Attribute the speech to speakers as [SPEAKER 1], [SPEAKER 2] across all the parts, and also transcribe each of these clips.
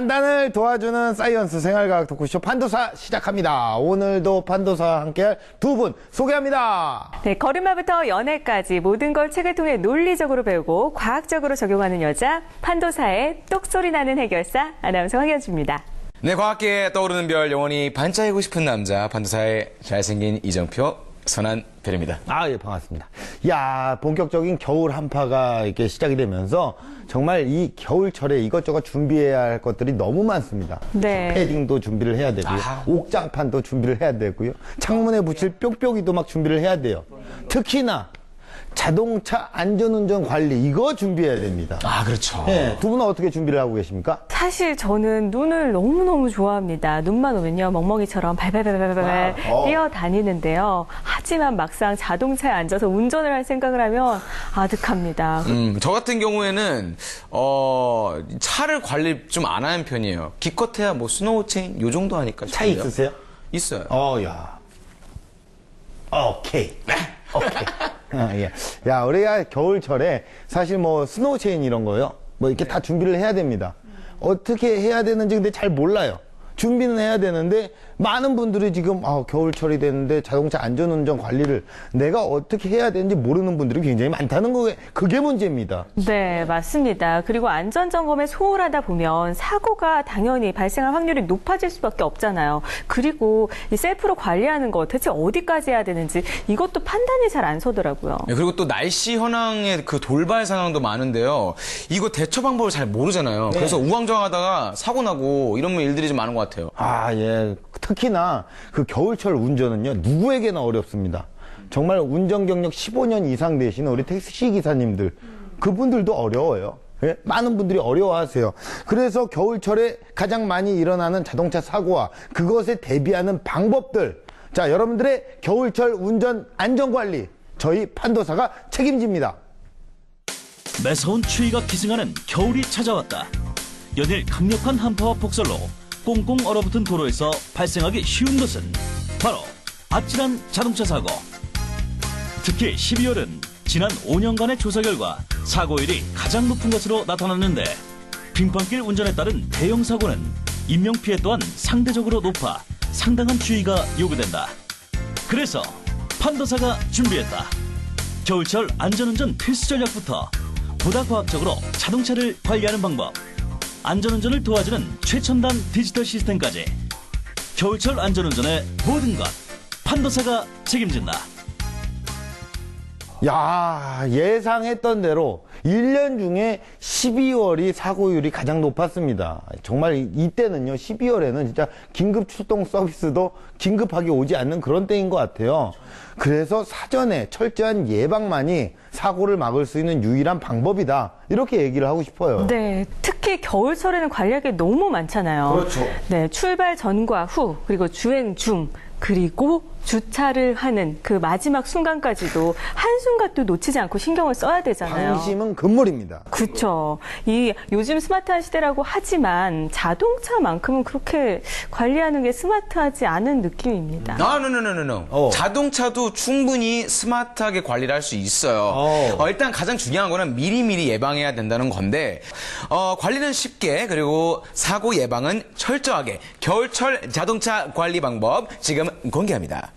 [SPEAKER 1] 판단을 도와주는 사이언스 생활과학 토크쇼 판도사 시작합니다. 오늘도 판도사와 함께할 두 분 소개합니다.
[SPEAKER 2] 네, 걸음마부터 연애까지 모든 걸 책을 통해 논리적으로 배우고 과학적으로 적용하는 여자, 판도사의 똑소리 나는 해결사 아나운서 황현주입니다.
[SPEAKER 3] 네, 과학계에 떠오르는 별, 영원히 반짝이고 싶은 남자, 판도사의 잘생긴 이정표, 선한별입니다.
[SPEAKER 1] 예, 반갑습니다. 야, 본격적인 겨울 한파가 이렇게 시작이 되면서 정말 이 겨울철에 이것저것 준비해야 할 것들이 너무 많습니다.
[SPEAKER 2] 네.
[SPEAKER 1] 패딩도 준비를 해야 되고요. 옥장판도 준비를 해야 되고요. 창문에 붙일 뾱뾱이도 막 준비를 해야 돼요. 특히나 자동차 안전운전 관리 이거 준비해야 됩니다.
[SPEAKER 3] 그렇죠.
[SPEAKER 1] 네, 두 분은 어떻게 준비를 하고 계십니까?
[SPEAKER 2] 사실 저는 눈을 너무너무 좋아합니다. 눈만 오면요 멍멍이처럼 발발발발발 뛰어다니는데요. 하지만 막상 자동차에 앉아서 운전을 할 생각을 하면 아득합니다.
[SPEAKER 3] 저 같은 경우에는 차를 관리 좀 안 하는 편이에요. 기껏해야 뭐 스노우 체인 요 정도 하니까.
[SPEAKER 1] 차 있으세요?
[SPEAKER 3] 있어요.
[SPEAKER 1] 야. 오케이. 오케이. 예. 야, 우리가 겨울철에 사실 뭐 스노우 체인 이런 거요. 뭐 이렇게 다 준비를 해야 됩니다. 어떻게 해야 되는지 근데 잘 몰라요. 준비는 해야 되는데 많은 분들이 지금 겨울철이 됐는데 자동차 안전운전 관리를 내가 어떻게 해야 되는지 모르는 분들이 굉장히 많다는 거에 그게 문제입니다.
[SPEAKER 2] 네, 맞습니다. 그리고 안전점검에 소홀하다 보면 사고가 당연히 발생할 확률이 높아질 수밖에 없잖아요. 그리고 이 셀프로 관리하는 거 대체 어디까지 해야 되는지 이것도 판단이 잘 안 서더라고요.
[SPEAKER 3] 네, 그리고 또 날씨 현황의 그 돌발 상황도 많은데요. 이거 대처 방법을 잘 모르잖아요. 그래서 우왕좌왕하다가 사고 나고 이런 일들이 좀 많은 것 같아요.
[SPEAKER 1] 예. 특히나 그 겨울철 운전은요, 누구에게나 어렵습니다. 정말 운전 경력 15년 이상 되시는 우리 택시 기사님들, 그분들도 어려워요. 예? 많은 분들이 어려워하세요. 그래서 겨울철에 가장 많이 일어나는 자동차 사고와 그것에 대비하는 방법들. 자, 여러분들의 겨울철 운전 안전관리, 저희 판도사가 책임집니다.
[SPEAKER 4] 매서운 추위가 기승하는 겨울이 찾아왔다. 연일 강력한 한파와 폭설로 꽁꽁 얼어붙은 도로에서 발생하기 쉬운 것은 바로 아찔한 자동차 사고. 특히 12월은 지난 5년간의 조사 결과 사고율이 가장 높은 것으로 나타났는데 빙판길 운전에 따른 대형 사고는 인명피해 또한 상대적으로 높아 상당한 주의가 요구된다. 그래서 판도사가 준비했다. 겨울철 안전운전 필수 전략부터 보다 과학적으로 자동차를 관리하는 방법, 안전운전을 도와주는 최첨단 디지털 시스템까지 겨울철 안전운전의 모든 것 판도사가 책임진다.
[SPEAKER 1] 야, 예상했던 대로 1년 중에 12월이 사고율이 가장 높았습니다. 정말 이때는요, 12월에는 진짜 긴급 출동 서비스도 긴급하게 오지 않는 그런 때인 것 같아요. 그래서 사전에 철저한 예방만이 사고를 막을 수 있는 유일한 방법이다. 이렇게 얘기를 하고 싶어요.
[SPEAKER 2] 네, 특히 겨울철에는 관리할 게 너무 많잖아요.
[SPEAKER 1] 그렇죠.
[SPEAKER 2] 네, 출발 전과 후, 그리고 주행 중, 그리고 주차를 하는 그 마지막 순간까지도 한순간도 놓치지 않고 신경을 써야 되잖아요.
[SPEAKER 1] 방심은 금물입니다.
[SPEAKER 2] 그렇죠. 이 요즘 스마트한 시대라고 하지만 자동차만큼은 그렇게 관리하는 게 스마트하지 않은 느낌입니다.
[SPEAKER 3] No. 자동차도 충분히 스마트하게 관리를 할 수 있어요. 일단 가장 중요한 거는 미리미리 예방해야 된다는 건데 관리는 쉽게, 그리고 사고 예방은 철저하게. 겨울철 자동차 관리 방법 지금 공개합니다.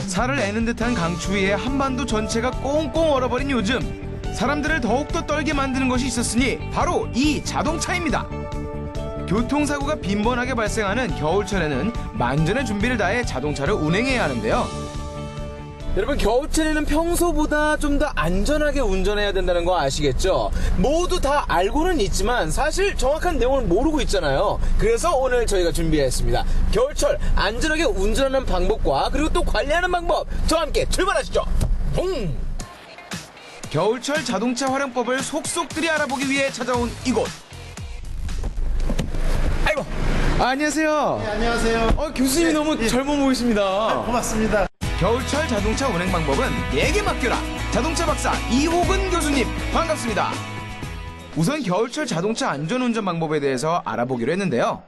[SPEAKER 3] 살을 애는 듯한 강추위에 한반도 전체가 꽁꽁 얼어버린 요즘, 사람들을 더욱더 떨게 만드는 것이 있었으니 바로 이 자동차입니다. 교통사고가 빈번하게 발생하는 겨울철에는 만전의 준비를 다해 자동차를 운행해야 하는데요. 여러분, 겨울철에는 평소보다 좀 더 안전하게 운전해야 된다는 거 아시겠죠? 모두 다 알고는 있지만 사실 정확한 내용을 모르고 있잖아요. 그래서 오늘 저희가 준비했습니다. 겨울철 안전하게 운전하는 방법과 그리고 또 관리하는 방법, 저와 함께 출발하시죠. 봉! 겨울철 자동차 활용법을 속속들이 알아보기 위해 찾아온 이곳. 아이고, 안녕하세요.
[SPEAKER 5] 네, 안녕하세요.
[SPEAKER 3] 교수님이 너무 젊어 보이십니다.
[SPEAKER 5] 고맙습니다.
[SPEAKER 3] 겨울철 자동차 운행 방법은 내게 맡겨라. 자동차 박사 이호근 교수님, 반갑습니다. 우선 겨울철 자동차 안전운전 방법에 대해서 알아보기로 했는데요.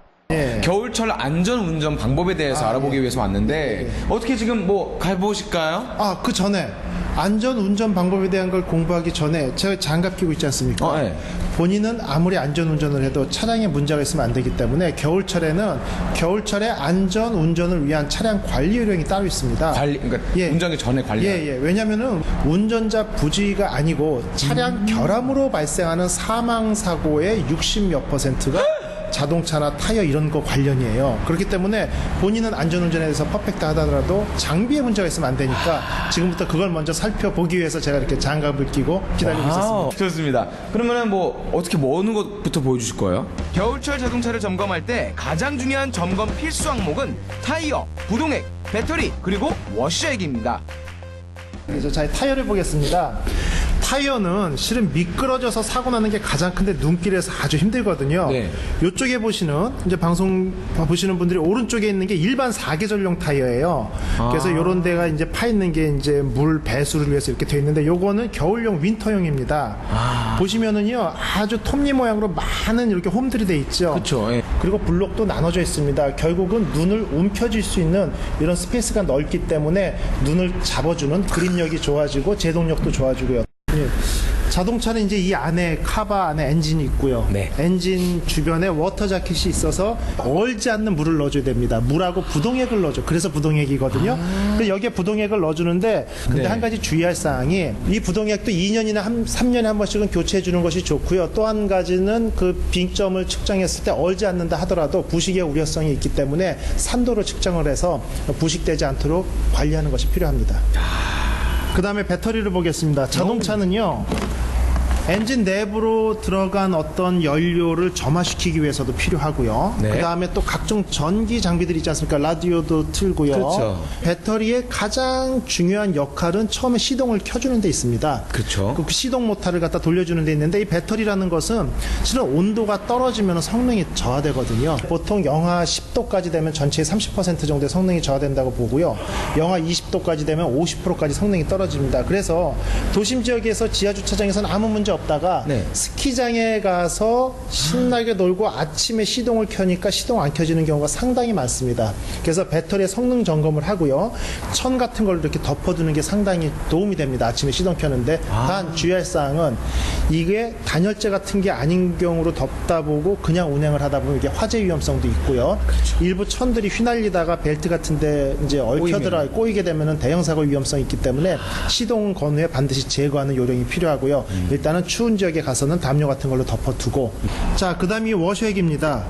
[SPEAKER 3] 겨울철 안전운전 방법에 대해서 알아보기 위해서 왔는데 어떻게 지금 뭐 가보실까요?
[SPEAKER 5] 그 전에 안전 운전 방법에 대한 걸 공부하기 전에 제가 장갑 끼고 있지 않습니까? 본인은 아무리 안전운전을 해도 차량에 문제가 있으면 안 되기 때문에 겨울철에 안전운전을 위한 차량 관리 요령이 따로 있습니다.
[SPEAKER 3] 그러니까 운전기 전에 관리.
[SPEAKER 5] 왜냐면은 운전자 부주의가 아니고 차량 결함으로 발생하는 사망 사고의 60몇 %가 자동차나 타이어 이런 거 관련이에요. 그렇기 때문에 본인은 안전운전에 대해서 퍼펙트 하더라도 장비에 문제가 있으면 안 되니까 지금부터 그걸 먼저 살펴보기 위해서 제가 이렇게 장갑을 끼고 기다리고 있었습니다.
[SPEAKER 3] 좋습니다. 그러면은 어떻게 어느 것부터 보여주실 거예요? 겨울철 자동차를 점검할 때 가장 중요한 점검 필수 항목은 타이어, 부동액, 배터리, 그리그리고 워셔액입니다.
[SPEAKER 5] 그래서 자, 타이어를 보겠습니다. 타이어는 실은 미끄러져서 사고 나는 게 가장 큰데 눈길에서 아주 힘들거든요.
[SPEAKER 3] 네.
[SPEAKER 5] 이쪽에 보시는 이제 방송 보시는 분들이 오른쪽에 있는 게 일반 4계절용 타이어예요. 그래서 이런 데가 이제 파 있는 게 이제 물 배수를 위해서 이렇게 돼 있는데 요거는 겨울용 윈터용입니다. 보시면은요 아주 톱니 모양으로 많은 이렇게 홈들이 돼 있죠.
[SPEAKER 3] 그렇죠. 예.
[SPEAKER 5] 그리고 블록도 나눠져 있습니다. 결국은 눈을 움켜쥘 수 있는 이런 스페이스가 넓기 때문에 눈을 잡아주는 그립력이 좋아지고 제동력도 좋아지고요. 자동차는 이제 이 안에 카바 안에 엔진이 있고요.
[SPEAKER 3] 네.
[SPEAKER 5] 엔진 주변에 워터 자켓이 있어서 얼지 않는 물을 넣어줘야 됩니다. 물하고 부동액을 넣어줘. 그래서 부동액이거든요. 근데 여기에 부동액을 넣어주는데 근데 한 가지 주의할 사항이 이 부동액도 2년이나 3년에 한 번씩은 교체해 주는 것이 좋고요. 또 한 가지는 그 빙점을 측정했을 때 얼지 않는다 하더라도 부식의 우려성이 있기 때문에 산도로 측정을 해서 부식되지 않도록 관리하는 것이 필요합니다. 그 다음에 배터리를 보겠습니다. 자동차는요 엔진 내부로 들어간 어떤 연료를 점화시키기 위해서도 필요하고요.
[SPEAKER 3] 네.
[SPEAKER 5] 그 다음에 또 각종 전기 장비들이 있지 않습니까? 라디오도 틀고요.
[SPEAKER 3] 그렇죠.
[SPEAKER 5] 배터리의 가장 중요한 역할은 처음에 시동을 켜주는 데 있습니다.
[SPEAKER 3] 그렇죠.
[SPEAKER 5] 그 시동 모터를 갖다 돌려주는 데 있는데 이 배터리라는 것은 실은 온도가 떨어지면 성능이 저하되거든요. 보통 영하 10도까지 되면 전체의 30% 정도의 성능이 저하된다고 보고요. 영하 20도까지 되면 50%까지 성능이 떨어집니다. 그래서 도심 지역에서 지하 주차장에서는 아무 문제 없다가 스키장에 가서 신나게 놀고 아침에 시동을 켜니까 시동 안 켜지는 경우가 상당히 많습니다. 그래서 배터리의 성능 점검을 하고요. 천 같은 걸 이렇게 덮어두는 게 상당히 도움이 됩니다. 아침에 시동 켜는데 단 주의할 사항은 이게 단열재 같은 게 아닌 경우로 덮다 보고 그냥 운행을 하다 보면 이게 화재 위험성도 있고요. 그렇죠. 일부 천들이 휘날리다가 벨트 같은데 이제 얽혀들어 꼬이게 되면은 대형 사고 위험성이 있기 때문에 시동 건 후에 반드시 제거하는 요령이 필요하고요. 일단은 추운 지역에 가서는 담요 같은 걸로 덮어두고 자 그다음이 워셔액입니다.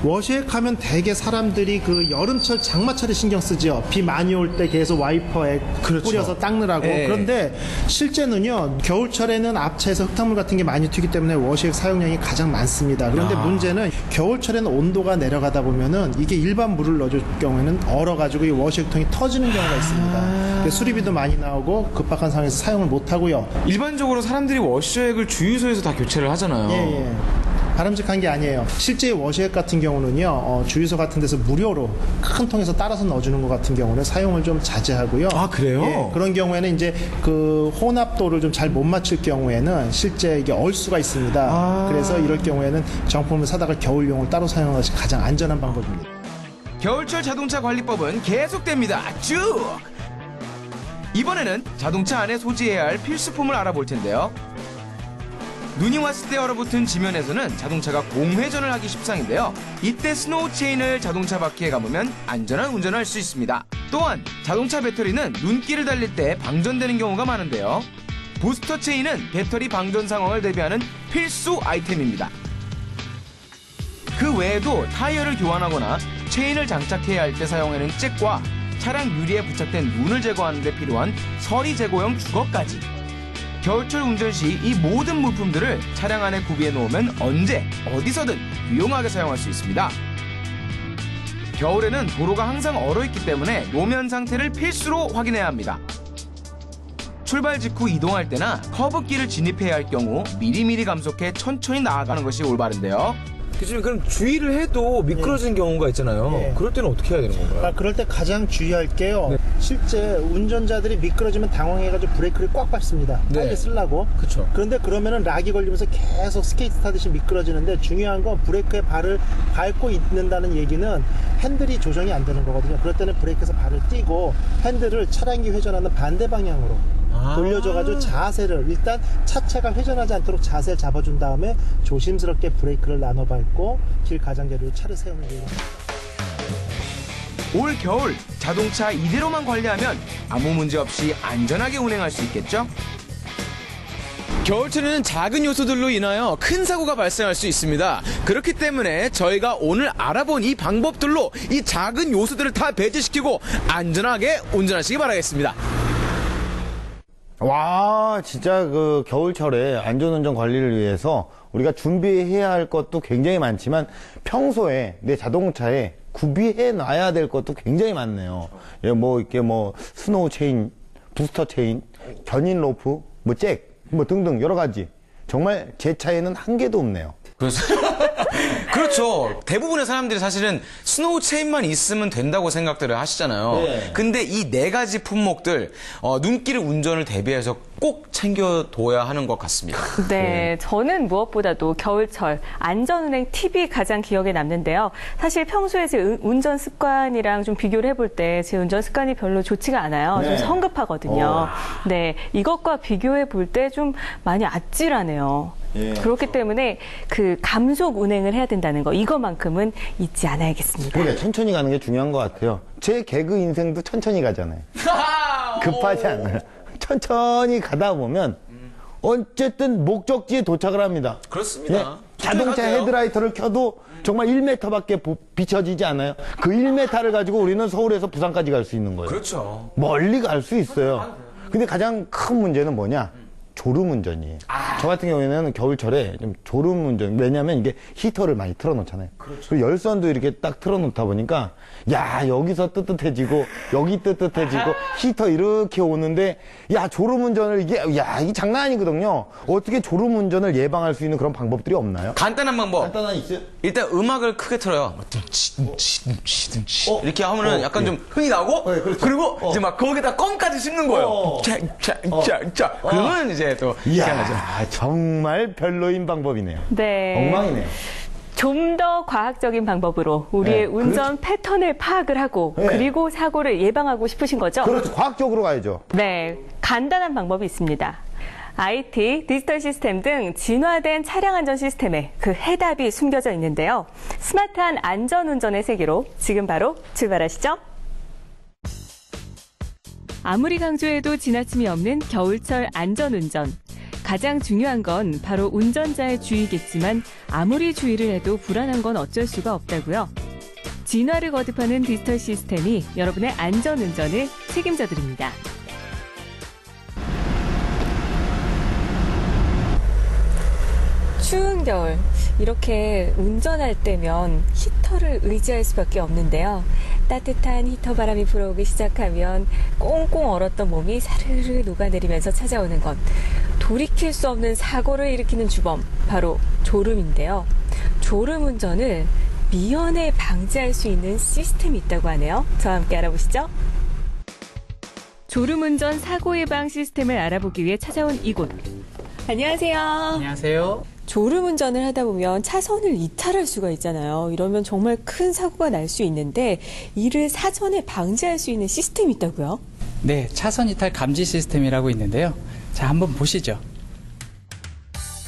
[SPEAKER 5] 워셔액 하면 대개 사람들이 그 여름철 장마철에 신경 쓰죠. 비 많이 올 때 계속 와이퍼액 뿌려서 닦느라고. 그런데 실제는요 겨울철에는 앞차에서 흙탕물 같은 게 많이 튀기 때문에 워셔액 사용량이 가장 많습니다. 그런데 문제는 겨울철에는 온도가 내려가다 보면은 이게 일반 물을 넣어줄 경우에는 얼어가지고 이 워셔액통이 터지는 경우가 있습니다. 수리비도 많이 나오고 급박한 상황에서 사용을 못 하고요.
[SPEAKER 3] 일반적으로 사람들이 워셔액을 주유소에서 다 교체를 하잖아요.
[SPEAKER 5] 바람직한 게 아니에요. 실제 워셔액 같은 경우는요 주유소 같은 데서 무료로 큰 통에서 따라서 넣어주는 것 같은 경우는 사용을 좀 자제하고요.
[SPEAKER 3] 아 그래요?
[SPEAKER 5] 그런 경우에는 이제 그 혼합도를 좀 잘 못 맞출 경우에는 실제 이게 얼 수가 있습니다. 그래서 이럴 경우에는 정품을 사다가 겨울용을 따로 사용하는 것이 가장 안전한 방법입니다.
[SPEAKER 3] 겨울철 자동차 관리법은 계속됩니다. 쭉! 이번에는 자동차 안에 소지해야 할 필수품을 알아볼 텐데요. 눈이 왔을 때 얼어붙은 지면에서는 자동차가 공회전을 하기 십상인데요. 이때 스노우 체인을 자동차 바퀴에 감으면 안전한 운전을 할 수 있습니다. 또한 자동차 배터리는 눈길을 달릴 때 방전되는 경우가 많은데요. 부스터 체인은 배터리 방전 상황을 대비하는 필수 아이템입니다. 그 외에도 타이어를 교환하거나 체인을 장착해야 할 때 사용하는 잭과 차량 유리에 부착된 눈을 제거하는 데 필요한 서리 제거용 주걱까지. 겨울철 운전 시 이 모든 물품들을 차량 안에 구비해 놓으면 언제 어디서든 유용하게 사용할 수 있습니다. 겨울에는 도로가 항상 얼어있기 때문에 노면 상태를 필수로 확인해야 합니다. 출발 직후 이동할 때나 커브길을 진입해야 할 경우 미리미리 감속해 천천히 나아가는 것이 올바른데요.
[SPEAKER 6] 교수님 그럼 주의를 해도 미끄러지는 경우가 있잖아요. 그럴 때는 어떻게 해야 되는 건가요?
[SPEAKER 5] 그럴 때 가장 주의할 게요. 실제 운전자들이 미끄러지면 당황해가지고 브레이크를 꽉 밟습니다. 빨리 쓰려고.
[SPEAKER 6] 그쵸.
[SPEAKER 5] 그런데 그러면은 락이 걸리면서 계속 스케이트 타듯이 미끄러지는데 중요한 건 브레이크에 발을 밟고 있는다는 얘기는 핸들이 조정이 안 되는 거거든요. 그럴 때는 브레이크에서 발을 띄고 핸들을 차량이 회전하는 반대 방향으로 돌려줘가지고 자세를 일단 차체가 회전하지 않도록 자세를 잡아준 다음에 조심스럽게 브레이크를 나눠 밟고 길 가장자리로 차를 세우는 게
[SPEAKER 3] 올 겨울 자동차 이대로만 관리하면 아무 문제 없이 안전하게 운행할 수 있겠죠? 겨울철에는 작은 요소들로 인하여 큰 사고가 발생할 수 있습니다. 그렇기 때문에 저희가 오늘 알아본 이 방법들로 이 작은 요소들을 다 배제시키고 안전하게 운전하시기 바라겠습니다.
[SPEAKER 1] 와, 진짜 그 겨울철에 안전운전 관리를 위해서 우리가 준비해야 할 것도 굉장히 많지만 평소에 내 자동차에 구비해 놔야 될 것도 굉장히 많네요. 예, 뭐 이렇게 뭐 스노우 체인, 부스터 체인, 견인 로프, 뭐 잭, 뭐 등등 여러 가지. 정말 제 차에는 한 개도 없네요.
[SPEAKER 3] 그렇죠. 대부분의 사람들이 사실은 스노우 체인만 있으면 된다고 생각들을 하시잖아요.
[SPEAKER 1] 네.
[SPEAKER 3] 근데 이 네 가지 품목들 눈길 운전을 대비해서 꼭 챙겨둬야 하는 것 같습니다.
[SPEAKER 2] 네, 저는 무엇보다도 겨울철 안전운행 팁이 가장 기억에 남는데요. 사실 평소에 제 운전 습관이랑 좀 비교를 해볼 때 제 운전 습관이 별로 좋지가 않아요.
[SPEAKER 1] 네.
[SPEAKER 2] 좀 성급하거든요. 네, 이것과 비교해 볼 때 좀 많이 아찔하네요.
[SPEAKER 1] 예.
[SPEAKER 2] 그렇기 때문에 그 감속 운행을 해야 된다는 거, 이거만큼은 잊지 않아야겠습니다.
[SPEAKER 1] 그래, 천천히 가는 게 중요한 것 같아요. 제 개그 인생도 천천히 가잖아요. 급하지 않아요. 천천히 가다 보면 어쨌든 목적지에 도착을 합니다.
[SPEAKER 3] 그렇습니다.
[SPEAKER 1] 예? 자동차 헤드라이터를 켜도 정말 1m밖에 비춰지지 않아요. 그 1m를 가지고 우리는 서울에서 부산까지 갈 수 있는 거예요.
[SPEAKER 3] 그렇죠.
[SPEAKER 1] 멀리 갈 수 있어요. 근데 가장 큰 문제는 뭐냐? 졸음운전이에요. 저 같은 경우에는 겨울철에 좀 졸음운전. 왜냐면 이게 히터를 많이 틀어놓잖아요. 그리고 열선도 이렇게 딱 틀어놓다 보니까 야, 여기서 뜨뜻해지고 여기 뜨뜻해지고 히터 이렇게 오는데 야, 졸음운전을 이게 장난 아니거든요. 어떻게 졸음운전을 예방할 수 있는 그런 방법들이 없나요?
[SPEAKER 3] 간단한 방법.
[SPEAKER 1] 간단한 있어요?
[SPEAKER 3] 일단 음악을 크게 틀어요. 이렇게 하면은 약간 좀 흥이 나고,
[SPEAKER 1] 네, 그렇죠.
[SPEAKER 3] 그리고 이제 막 거기다 껌까지 씹는 거예요. 그러면 이제 또 희한하죠.
[SPEAKER 1] 이야, 정말 별로인 방법이네요.
[SPEAKER 2] 네.
[SPEAKER 1] 엉망이네요.
[SPEAKER 2] 좀 더 과학적인 방법으로 우리의
[SPEAKER 1] 네,
[SPEAKER 2] 운전 패턴을 파악을 하고
[SPEAKER 1] 네.
[SPEAKER 2] 그리고 사고를 예방하고 싶으신 거죠?
[SPEAKER 1] 그렇죠. 과학적으로 가야죠.
[SPEAKER 2] 네, 간단한 방법이 있습니다. IT, 디지털 시스템 등 진화된 차량 안전 시스템에 그 해답이 숨겨져 있는데요. 스마트한 안전운전의 세계로 지금 바로 출발하시죠. 아무리 강조해도 지나침이 없는 겨울철 안전운전. 가장 중요한 건 바로 운전자의 주의겠지만 아무리 주의를 해도 불안한 건 어쩔 수가 없다고요. 진화를 거듭하는 디지털 시스템이 여러분의 안전운전을 책임져 드립니다. 추운 겨울, 이렇게 운전할 때면 히터를 의지할 수밖에 없는데요. 따뜻한 히터 바람이 불어오기 시작하면 꽁꽁 얼었던 몸이 사르르 녹아내리면서 찾아오는 것. 돌이킬 수 없는 사고를 일으키는 주범, 바로 졸음인데요. 졸음 운전을 미연에 방지할 수 있는 시스템이 있다고 하네요. 저와 함께 알아보시죠. 졸음 운전 사고 예방 시스템을 알아보기 위해 찾아온 이곳. 안녕하세요.
[SPEAKER 7] 안녕하세요.
[SPEAKER 2] 졸음 운전을 하다 보면 차선을 이탈할 수가 있잖아요. 이러면 정말 큰 사고가 날 수 있는데 이를 사전에 방지할 수 있는 시스템이 있다고요?
[SPEAKER 7] 네, 차선 이탈 감지 시스템이라고 있는데요. 자, 한번 보시죠.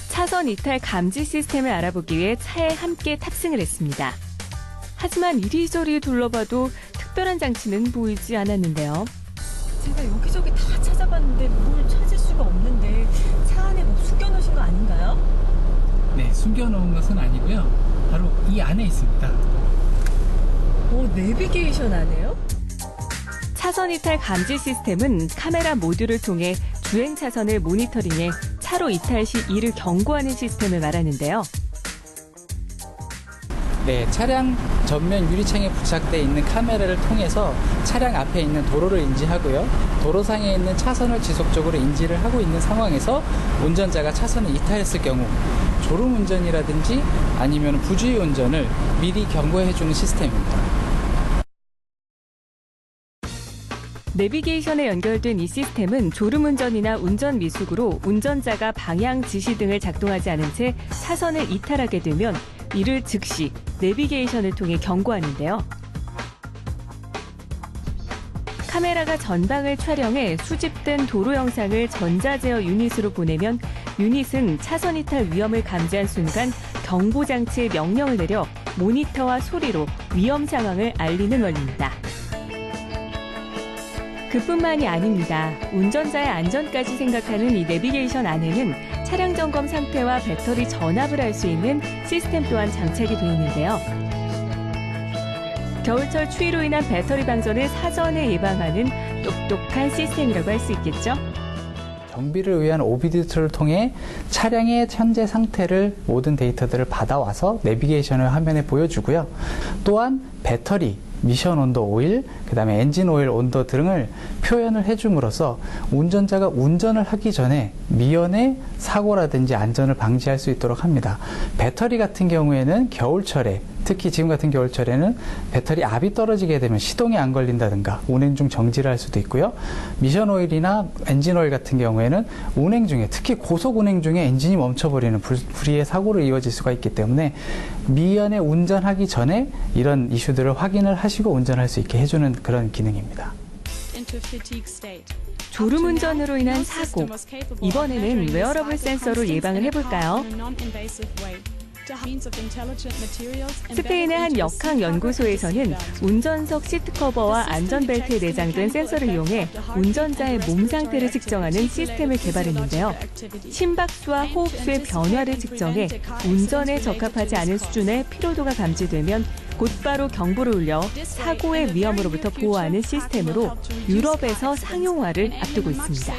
[SPEAKER 2] 차선 이탈 감지 시스템을 알아보기 위해 차에 함께 탑승을 했습니다. 하지만 이리저리 둘러봐도 특별한 장치는 보이지 않았는데요. 제가 여기저기 다 찾아봤는데 뭘 찾을 수가 없는데 차 안에 뭐 숨겨놓으신 거 아닌가요?
[SPEAKER 7] 네, 숨겨놓은 것은 아니고요. 바로 이 안에 있습니다.
[SPEAKER 2] 내비게이션 안에요? 차선 이탈 감지 시스템은 카메라 모듈을 통해 주행 차선을 모니터링해 차로 이탈 시 이를 경고하는 시스템을 말하는데요.
[SPEAKER 7] 네, 차량 전면 유리창에 부착되어 있는 카메라를 통해서 차량 앞에 있는 도로를 인지하고요. 도로상에 있는 차선을 지속적으로 인지를 하고 있는 상황에서 운전자가 차선을 이탈했을 경우 졸음 운전이라든지 아니면 부주의 운전을 미리 경고해주는 시스템입니다.
[SPEAKER 2] 내비게이션에 연결된 이 시스템은 졸음운전이나 운전 미숙으로 운전자가 방향 지시 등을 작동하지 않은 채 차선을 이탈하게 되면 이를 즉시 내비게이션을 통해 경고하는데요. 카메라가 전방을 촬영해 수집된 도로 영상을 전자제어 유닛으로 보내면 유닛은 차선 이탈 위험을 감지한 순간 경보장치의 명령을 내려 모니터와 소리로 위험 상황을 알리는 원리입니다. 그뿐만이 아닙니다. 운전자의 안전까지 생각하는 이 내비게이션 안에는 차량 점검 상태와 배터리 전압을 알 수 있는 시스템 또한 장착이 되어 있는데요. 겨울철 추위로 인한 배터리 방전을 사전에 예방하는 똑똑한 시스템이라고 할 수 있겠죠.
[SPEAKER 7] 정비를 위한 OBD2를 통해 차량의 현재 상태를 모든 데이터들을 받아와서 내비게이션을 화면에 보여주고요. 또한 배터리, 미션 온도 오일, 그다음에 엔진 오일 온도 등을 표현을 해줌으로써 운전자가 운전을 하기 전에 미연에 사고라든지 안전을 방지할 수 있도록 합니다. 배터리 같은 경우에는 겨울철에 특히 지금 같은 겨울철에는 배터리 압이 떨어지게 되면 시동이 안 걸린다든가 운행 중 정지를 할 수도 있고요. 미션 오일이나 엔진 오일 같은 경우에는 운행 중에 특히 고속 운행 중에 엔진이 멈춰버리는 불의의 사고로 이어질 수가 있기 때문에 미연에 운전하기 전에 이런 이슈들을 확인을 하시고 운전할 수 있게 해주는 그런 기능입니다.
[SPEAKER 2] 졸음운전으로 인한 사고. 이번에는 웨어러블 센서로 예방을 해볼까요? 스페인의 한 역학 연구소에서는 운전석 시트 커버와 안전벨트에 내장된 센서를 이용해 운전자의 몸 상태를 측정하는 시스템을 개발했는데요. 심박수와 호흡수의 변화를 측정해 운전에 적합하지 않은 수준의 피로도가 감지되면 곧바로 경보를 울려 사고의 위험으로부터 보호하는 시스템으로 유럽에서 상용화를 앞두고 있습니다.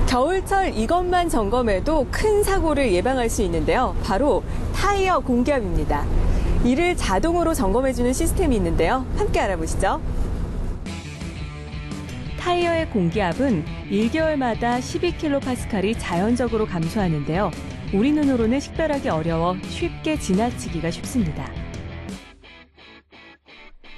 [SPEAKER 2] 겨울철 이것만 점검해도 큰 사고를 예방할 수 있는데요. 바로 타이어 공기압입니다. 이를 자동으로 점검해주는 시스템이 있는데요. 함께 알아보시죠. 타이어의 공기압은 1개월마다 12kPa이 자연적으로 감소하는데요. 우리 눈으로는 식별하기 어려워 쉽게 지나치기가 쉽습니다.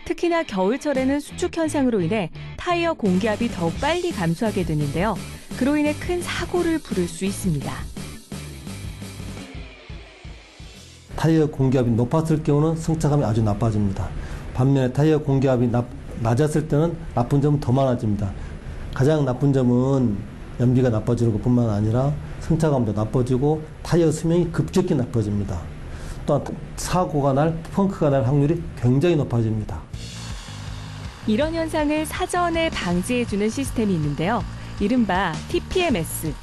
[SPEAKER 2] 특히나 겨울철에는 수축 현상으로 인해 타이어 공기압이 더욱 빨리 감소하게 되는데요. 그로 인해 큰 사고를 부를 수 있습니다.
[SPEAKER 8] 타이어 공기압이 높았을 경우는 승차감이 아주 나빠집니다. 반면에 타이어 공기압이 낮았을 때는 나쁜 점은 더 많아집니다. 가장 나쁜 점은 연비가 나빠지는 것뿐만 아니라 승차감도 나빠지고 타이어 수명이 급격히 나빠집니다. 또한 사고가 날, 펑크가 날 확률이 굉장히 높아집니다.
[SPEAKER 2] 이런 현상을 사전에 방지해주는 시스템이 있는데요. 이른바 TPMS,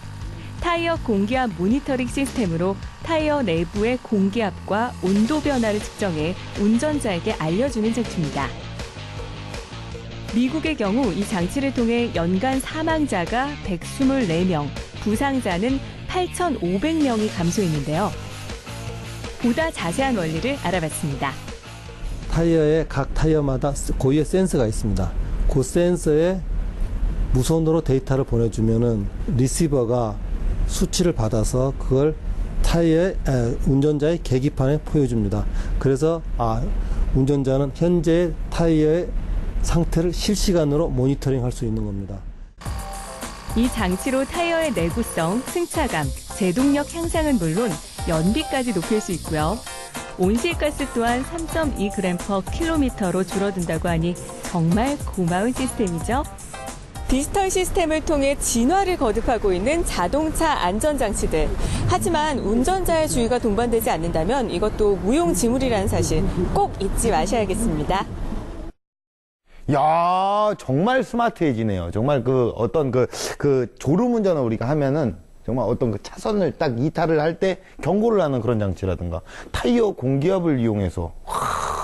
[SPEAKER 2] 타이어 공기압 모니터링 시스템으로 타이어 내부의 공기압과 온도 변화를 측정해 운전자에게 알려주는 장치입니다. 미국의 경우 이 장치를 통해 연간 사망자가 124명, 부상자는 8,500명이 감소했는데요. 보다 자세한 원리를 알아봤습니다.
[SPEAKER 8] 타이어에 각 타이어마다 고유의 센서가 있습니다. 그 센서에 무선으로 데이터를 보내주면은 리시버가 수치를 받아서 그걸 운전자의 계기판에 보여줍니다. 그래서 운전자는 현재 타이어의 상태를 실시간으로 모니터링할 수 있는 겁니다.
[SPEAKER 2] 이 장치로 타이어의 내구성, 승차감, 제동력 향상은 물론 연비까지 높일 수 있고요. 온실가스 또한 3.2g/km로 줄어든다고 하니 정말 고마운 시스템이죠. 디지털 시스템을 통해 진화를 거듭하고 있는 자동차 안전장치들. 하지만 운전자의 주의가 동반되지 않는다면 이것도 무용지물이라는 사실 꼭 잊지 마셔야겠습니다.
[SPEAKER 1] 야, 정말 스마트해지네요. 정말 어떤 졸음운전을 우리가 하면은 정말 어떤 차선을 딱 이탈을 할 때 경고를 하는 그런 장치라든가 타이어 공기압을 이용해서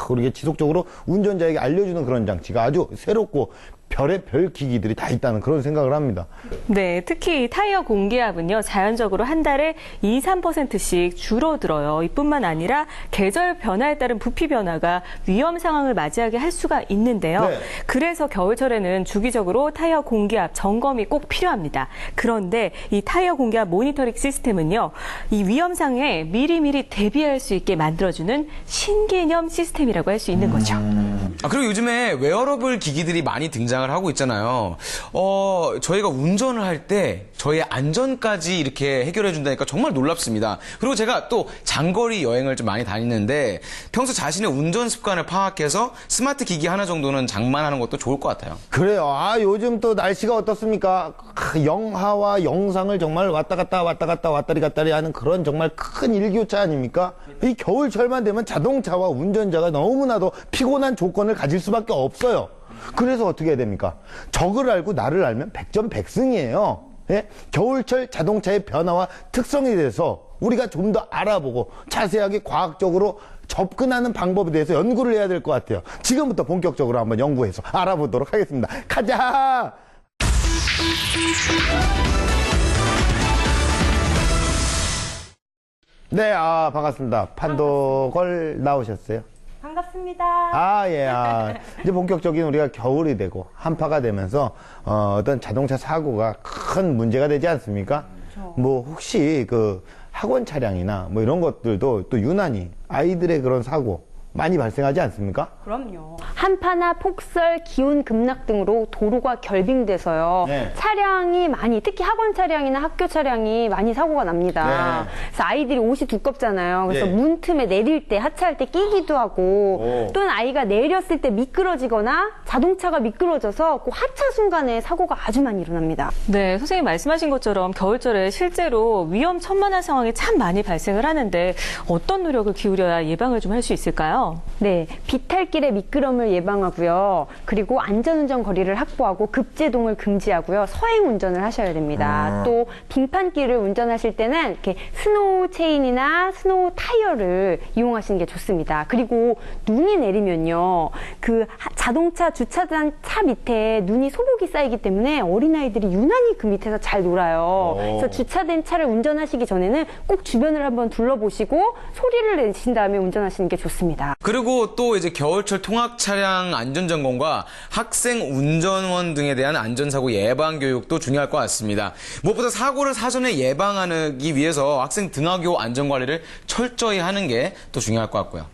[SPEAKER 1] 우리가 지속적으로 운전자에게 알려주는 그런 장치가 아주 새롭고 별의 별 기기들이 다 있다는 그런 생각을 합니다.
[SPEAKER 2] 네, 특히 타이어 공기압은요, 자연적으로 한 달에 2~3%씩 줄어들어요. 이뿐만 아니라 계절 변화에 따른 부피 변화가 위험 상황을 맞이하게 할 수가 있는데요.
[SPEAKER 1] 네.
[SPEAKER 2] 그래서 겨울철에는 주기적으로 타이어 공기압 점검이 꼭 필요합니다. 그런데 이 타이어 공기압 모니터링 시스템은요, 이 위험 상황에 미리미리 대비할 수 있게 만들어주는 신개념 시스템이라고 할 수 있는 거죠.
[SPEAKER 3] 그리고 요즘에 웨어러블 기기들이 많이 등장을 하고 있잖아요. 저희가 운전을 할 때 저희의 안전까지 이렇게 해결해 준다니까 정말 놀랍습니다. 그리고 제가 또 장거리 여행을 좀 많이 다니는데 평소 자신의 운전 습관을 파악해서 스마트 기기 하나 정도는 장만하는 것도 좋을 것 같아요.
[SPEAKER 1] 그래요. 요즘 또 날씨가 어떻습니까? 영하와 영상을 정말 왔다 갔다 왔다리 갔다리 하는 그런 정말 큰 일교차 아닙니까? 이 겨울철만 되면 자동차와 운전자가 너무나도 피곤한 조건을 가질 수밖에 없어요. 그래서 어떻게 해야 됩니까? 적을 알고 나를 알면 백전백승이에요. 예? 겨울철 자동차의 변화와 특성에 대해서 우리가 좀 더 알아보고 자세하게 과학적으로 접근하는 방법에 대해서 연구를 해야 될 것 같아요. 지금부터 본격적으로 한번 연구해서 알아보도록 하겠습니다. 가자! 네, 반갑습니다. 판도걸 나오셨어요?
[SPEAKER 9] 반갑습니다.
[SPEAKER 1] 예. 이제 본격적인 우리가 겨울이 되고 한파가 되면서 어떤 자동차 사고가 큰 문제가 되지 않습니까?
[SPEAKER 9] 그렇죠.
[SPEAKER 1] 뭐 혹시 그 학원 차량이나 뭐 이런 것들도 또 유난히 아이들의 그런 사고 많이 발생하지 않습니까?
[SPEAKER 9] 그럼요. 한파나 폭설, 기온 급락 등으로 도로가 결빙돼서요.
[SPEAKER 1] 네.
[SPEAKER 9] 차량이 많이, 특히 학원 차량이나 학교 차량이 많이 사고가 납니다.
[SPEAKER 1] 네.
[SPEAKER 9] 그래서 아이들이 옷이 두껍잖아요. 그래서
[SPEAKER 1] 네.
[SPEAKER 9] 문틈에 내릴 때, 하차할 때 끼기도 하고, 또는 아이가 내렸을 때 미끄러지거나 자동차가 미끄러져서 그 하차 순간에 사고가 아주 많이 일어납니다.
[SPEAKER 2] 네, 선생님 말씀하신 것처럼 겨울철에 실제로 위험천만한 상황이 참 많이 발생을 하는데 어떤 노력을 기울여야 예방을 좀 할 수 있을까요?
[SPEAKER 9] 네, 비탈길의 미끄럼을 예방하고요. 그리고 안전운전 거리를 확보하고 급제동을 금지하고요. 서행 운전을 하셔야 됩니다. 또 빙판길을 운전하실 때는 이렇게 스노우 체인이나 스노우 타이어를 이용하시는 게 좋습니다. 그리고 눈이 내리면요, 그 자동차 주차장 차 밑에 눈이 소복이 쌓이기 때문에 어린아이들이 유난히 그 밑에서 잘 놀아요. 그래서 주차된 차를 운전하시기 전에는 꼭 주변을 한번 둘러보시고 소리를 내신 다음에 운전하시는 게 좋습니다.
[SPEAKER 3] 그리고 또 이제 겨울철 통학 차량 안전점검과 학생 운전원 등에 대한 안전사고 예방 교육도 중요할 것 같습니다. 무엇보다 사고를 사전에 예방하기 위해서 학생 등하교 안전관리를 철저히 하는 게 또 중요할 것 같고요.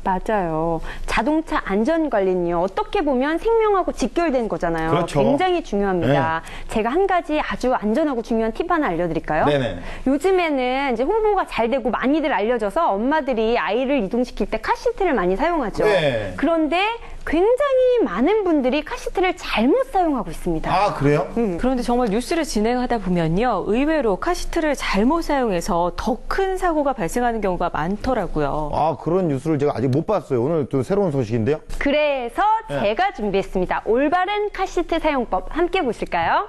[SPEAKER 9] 맞아요. 자동차 안전관리는요, 어떻게 보면 생명하고 직결된 거잖아요.
[SPEAKER 1] 그렇죠.
[SPEAKER 9] 굉장히 중요합니다. 제가 한 가지 아주 안전하고 중요한 팁 하나 알려드릴까요?
[SPEAKER 1] 네네.
[SPEAKER 9] 요즘에는 이제 홍보가 잘 되고 많이들 알려져서 엄마들이 아이를 이동시킬 때 카시트를 많이 사용하죠.
[SPEAKER 1] 네.
[SPEAKER 9] 그런데 굉장히 많은 분들이 카시트를 잘못 사용하고 있습니다.
[SPEAKER 1] 그래요?
[SPEAKER 2] 그런데 정말 뉴스를 진행하다 보면요, 의외로 카시트를 잘못 사용해서 더 큰 사고가 발생하는 경우가 많더라고요.
[SPEAKER 1] 그런 뉴스를 제가 아직 못 봤어요. 오늘 또 새로운 소식인데요.
[SPEAKER 9] 그래서 제가 준비했습니다. 올바른 카시트 사용법 함께 보실까요?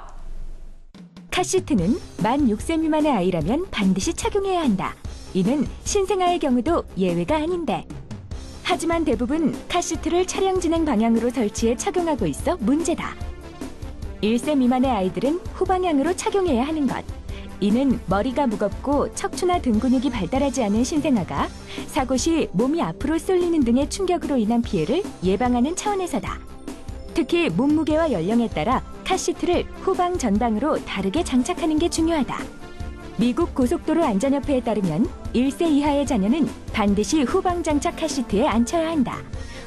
[SPEAKER 10] 카시트는 만 6세 미만의 아이라면 반드시 착용해야 한다. 이는 신생아의 경우도 예외가 아닌데. 하지만 대부분 카시트를 차량 진행 방향으로 설치해 착용하고 있어 문제다. 1세 미만의 아이들은 후방향으로 착용해야 하는 것. 이는 머리가 무겁고 척추나 등 근육이 발달하지 않은 신생아가 사고 시 몸이 앞으로 쏠리는 등의 충격으로 인한 피해를 예방하는 차원에서다. 특히 몸무게와 연령에 따라 카시트를 후방 전방으로 다르게 장착하는 게 중요하다. 미국 고속도로 안전협회에 따르면 1세 이하의 자녀는 반드시 후방 장착 카시트에 앉혀야 한다.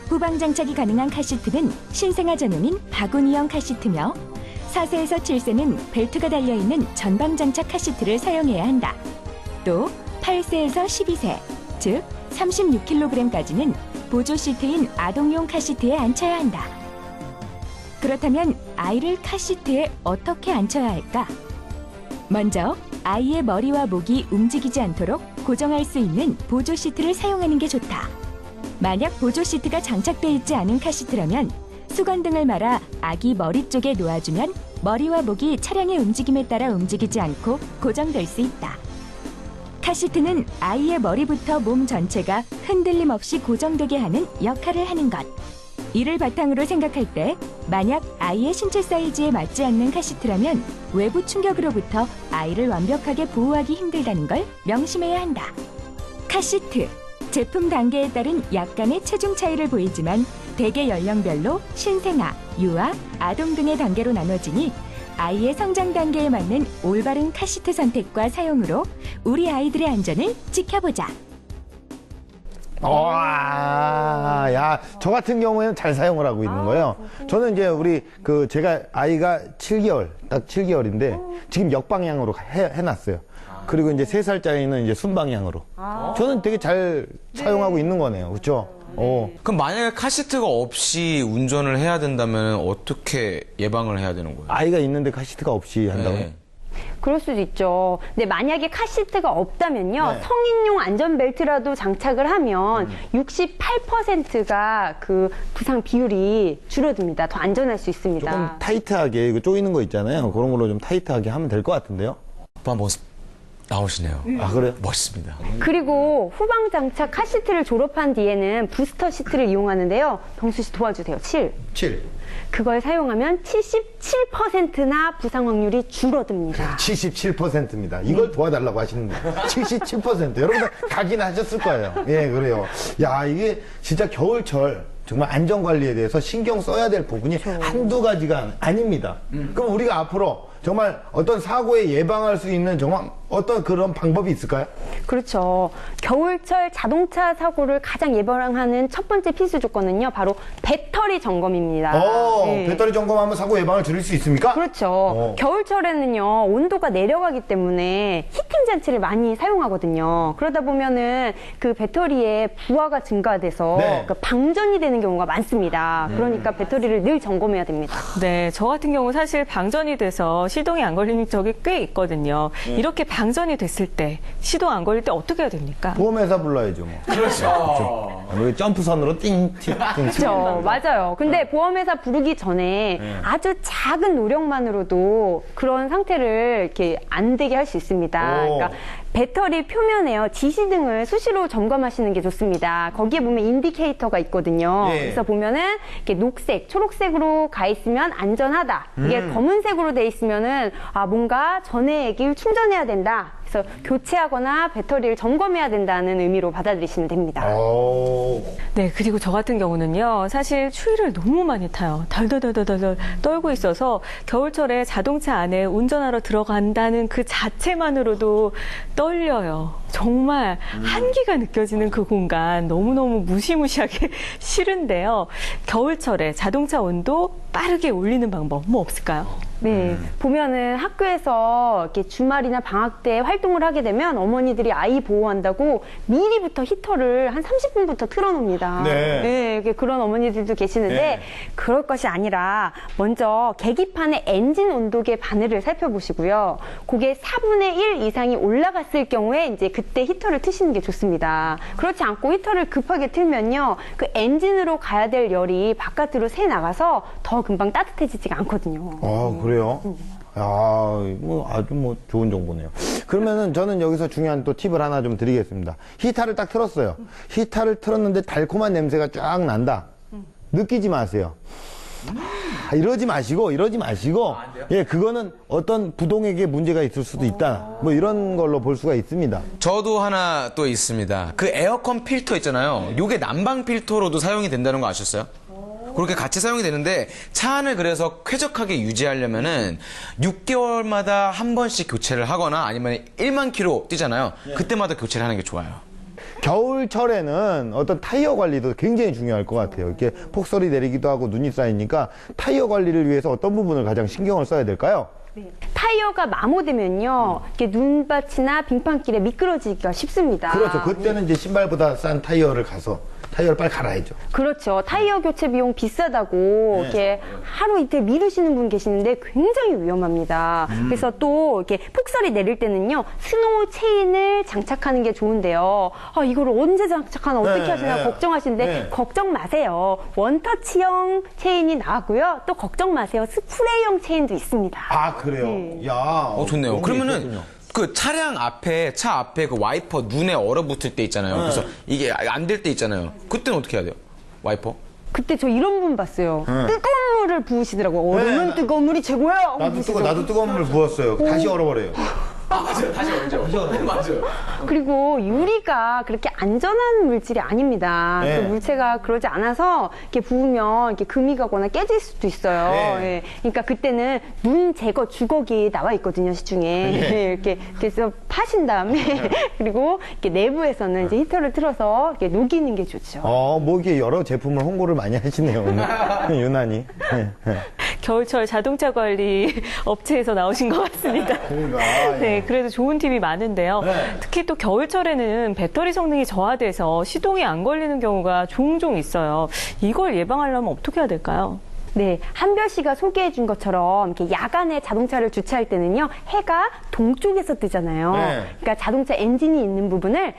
[SPEAKER 10] 후방 장착이 가능한 카시트는 신생아 전용인 바구니형 카시트며 4세에서 7세는 벨트가 달려있는 전방 장착 카시트를 사용해야 한다. 또 8세에서 12세, 즉 36kg까지는 보조 시트인 아동용 카시트에 앉혀야 한다. 그렇다면 아이를 카시트에 어떻게 앉혀야 할까? 먼저 아이의 머리와 목이 움직이지 않도록 고정할 수 있는 보조 시트를 사용하는 게 좋다. 만약 보조 시트가 장착되어 있지 않은 카시트라면 수건 등을 말아 아기 머리 쪽에 놓아주면 머리와 목이 차량의 움직임에 따라 움직이지 않고 고정될 수 있다. 카시트는 아이의 머리부터 몸 전체가 흔들림 없이 고정되게 하는 역할을 하는 것. 이를 바탕으로 생각할 때 만약 아이의 신체 사이즈에 맞지 않는 카시트라면 외부 충격으로부터 아이를 완벽하게 보호하기 힘들다는 걸 명심해야 한다. 카시트, 제품 단계에 따른 약간의 체중 차이를 보이지만 대개 연령별로 신생아, 유아, 아동 등의 단계로 나눠지니 아이의 성장 단계에 맞는 올바른 카시트 선택과 사용으로 우리 아이들의 안전을 지켜보자.
[SPEAKER 1] 야, 저 같은 경우에는 잘 사용을 하고 있는 거예요. 저는 이제 제가 아이가 7개월, 딱 7개월인데 지금 역방향으로 해놨어요. 그리고 이제 3살짜리는 이제 순방향으로. 저는 되게 잘 사용하고 있는 거네요. 그렇죠?
[SPEAKER 3] 그럼 만약에 카시트가 없이 운전을 해야 된다면 어떻게 예방을 해야 되는 거예요?
[SPEAKER 1] 아이가 있는데 카시트가 없이 한다고요?
[SPEAKER 3] 네.
[SPEAKER 9] 그럴 수도 있죠. 근데 만약에 카시트가 없다면요. 성인용 안전벨트라도 장착을 하면 68%가 그 부상 비율이 줄어듭니다. 더 안전할 수 있습니다.
[SPEAKER 1] 조금 타이트하게 이거 조이는 거 있잖아요. 그런 걸로 좀 타이트하게 하면 될 것 같은데요.
[SPEAKER 3] 오빠 모습 나오시네요.
[SPEAKER 1] 아, 그래요?
[SPEAKER 3] 멋있습니다.
[SPEAKER 9] 그리고 후방 장착 카시트를 졸업한 뒤에는 부스터 시트를 이용하는데요. 병수 씨 도와주세요. 7. 그걸 사용하면 77%나 부상 확률이 줄어듭니다.
[SPEAKER 1] 77%입니다. 이걸 도와달라고 하시는 거예요. 77%. 여러분들 가긴 하셨을 거예요. 예, 그래요. 야, 이게 진짜 겨울철 정말 안전관리에 대해서 신경 써야 될 부분이 한두 가지가 아닙니다. 그럼 우리가 앞으로 정말 어떤 사고에 예방할 수 있는 정말 어떤 그런 방법이 있을까요?
[SPEAKER 9] 그렇죠. 겨울철 자동차 사고를 가장 예방하는 첫 번째 필수 조건은요. 바로 배터리 점검입니다. 네.
[SPEAKER 1] 배터리 점검하면 사고 예방을 줄일 수 있습니까?
[SPEAKER 9] 그렇죠. 겨울철에는요. 온도가 내려가기 때문에 히팅 장치를 많이 사용하거든요. 그러다 보면은 그 배터리의 부하가 증가돼서 그 방전이 되는 경우가 많습니다. 그러니까 배터리를 늘 점검해야 됩니다.
[SPEAKER 2] 네, 저 같은 경우 사실 방전이 돼서 시동이 안 걸리는 적이 꽤 있거든요. 이렇게 방전이 됐을 때, 시동 안 걸릴 때 어떻게 해야 됩니까?
[SPEAKER 1] 보험회사 불러야죠, 뭐.
[SPEAKER 3] 그렇죠.
[SPEAKER 1] 여기 점프선으로 띵.
[SPEAKER 9] 그렇죠. 맞아요. 근데 보험회사 부르기 전에 아주 작은 노력만으로도 그런 상태를 이렇게 안 되게 할 수 있습니다. 그러니까 배터리 표면에요. 지시등을 수시로 점검하시는 게 좋습니다. 거기에 보면 인디케이터가 있거든요. 그래서 보면은 이렇게 녹색, 초록색으로 가 있으면 안전하다. 이게 검은색으로 돼 있으면은 뭔가 전해액을 충전해야 된다. 그래서 교체하거나 배터리를 점검해야 된다는 의미로 받아들이시면 됩니다.
[SPEAKER 2] 네, 그리고 저 같은 경우는요, 사실 추위를 너무 많이 타요. 덜덜덜덜 떨고 있어서 겨울철에 자동차 안에 운전하러 들어간다는 그 자체만으로도 떨려요. 정말 한기가 느껴지는 그 공간 너무너무 무시무시하게 싫은데요. 겨울철에 자동차 온도 빠르게 올리는 방법 뭐 없을까요?
[SPEAKER 9] 네, 보면은 학교에서 이렇게 주말이나 방학 때 활동을 하게 되면 어머니들이 아이 보호한다고 미리부터 히터를 한 30분부터 틀어놓습니다. 네, 그런 어머니들도 계시는데 그럴 것이 아니라 먼저 계기판의 엔진 온도계 바늘을 살펴보시고요. 그게 4분의 1 이상이 올라갔을 경우에 이제 그때 히터를 트시는 게 좋습니다. 그렇지 않고 히터를 급하게 틀면요, 그 엔진으로 가야 될 열이 바깥으로 새 나가서 더 금방 따뜻해지지가 않거든요.
[SPEAKER 1] 그래요? 뭐 아주 뭐 좋은 정보네요. 그러면은 저는 여기서 중요한 또 팁을 하나 좀 드리겠습니다. 히터를 딱 틀었어요. 히터를 틀었는데 달콤한 냄새가 쫙 난다. 느끼지 마세요. 이러지 마시고 예, 그거는 어떤 부동액에 문제가 있을 수도 있다. 뭐 이런 걸로 볼 수가 있습니다.
[SPEAKER 3] 저도 하나 또 있습니다. 그 에어컨 필터 있잖아요. 요게 난방 필터로도 사용이 된다는 거 아셨어요? 그렇게 같이 사용이 되는데 차 안을 그래서 쾌적하게 유지하려면은 6개월마다 한 번씩 교체를 하거나 아니면 1만 킬로 뛰잖아요. 그때마다 교체를 하는 게 좋아요.
[SPEAKER 1] 겨울철에는 어떤 타이어 관리도 굉장히 중요할 것 같아요. 이렇게 폭설이 내리기도 하고 눈이 쌓이니까 타이어 관리를 위해서 어떤 부분을 가장 신경을 써야 될까요?
[SPEAKER 9] 타이어가 마모되면요, 이렇게 눈밭이나 빙판길에 미끄러지기가 쉽습니다.
[SPEAKER 1] 그렇죠. 그때는 이제 신발보다 싼 타이어를 가서 타이어를 빨리 갈아야죠.
[SPEAKER 9] 그렇죠. 타이어 교체 비용 비싸다고 이렇게 하루 이틀 미루시는 분 계시는데 굉장히 위험합니다. 그래서 또 이렇게 폭설이 내릴 때는요, 스노우 체인을 장착하는 게 좋은데요. 이거를 언제 장착하나 어떻게 하시나 걱정하시는데 걱정 마세요. 원터치형 체인이 나왔고요. 또 걱정 마세요. 스프레이형 체인도 있습니다.
[SPEAKER 1] 아, 그래요? 야,
[SPEAKER 3] 좋네요. 그러면은 그 차량 앞에, 차 앞에 그 와이퍼 눈에 얼어붙을 때 있잖아요. 그래서 이게 안 될 때 있잖아요. 그때는 어떻게 해야 돼요? 와이퍼?
[SPEAKER 9] 그때 저 이런 분 봤어요. 뜨거운 물을 부으시더라고요. 얼으면 뜨거운 물이 최고야.
[SPEAKER 1] 나도 뜨거운 물 부었어요. 다시 얼어버려요.
[SPEAKER 3] 맞아요. 다시 얼죠. 맞아요.
[SPEAKER 9] 그리고 유리가 그렇게 안전한 물질이 아닙니다.
[SPEAKER 1] 네.
[SPEAKER 9] 그 물체가 그러지 않아서 이렇게 부으면 이렇게 금이 가거나 깨질 수도 있어요.
[SPEAKER 1] 네.
[SPEAKER 9] 예. 그러니까 그때는 눈 제거 주걱이 나와 있거든요, 시중에. 예, 이렇게 그래서 파신 다음에 그리고 이렇게 내부에서는 이제 히터를 틀어서 이렇게 녹이는 게 좋죠.
[SPEAKER 1] 뭐 이게 여러 제품을 홍보를 많이 하시네요, 오늘. 유난히.
[SPEAKER 2] 겨울철 자동차 관리 업체에서 나오신 것 같습니다.
[SPEAKER 1] 그러니까,
[SPEAKER 2] 네, 그래도 좋은 팁이 많은데요. 특히 또 겨울철에는 배터리 성능이 저하돼서 시동이 안 걸리는 경우가 종종 있어요. 이걸 예방하려면 어떻게 해야 될까요?
[SPEAKER 9] 네, 한별 씨가 소개해 준 것처럼 이렇게 야간에 자동차를 주차할 때는요, 해가 동쪽에서 뜨잖아요.
[SPEAKER 1] 네.
[SPEAKER 9] 그러니까 자동차 엔진이 있는 부분을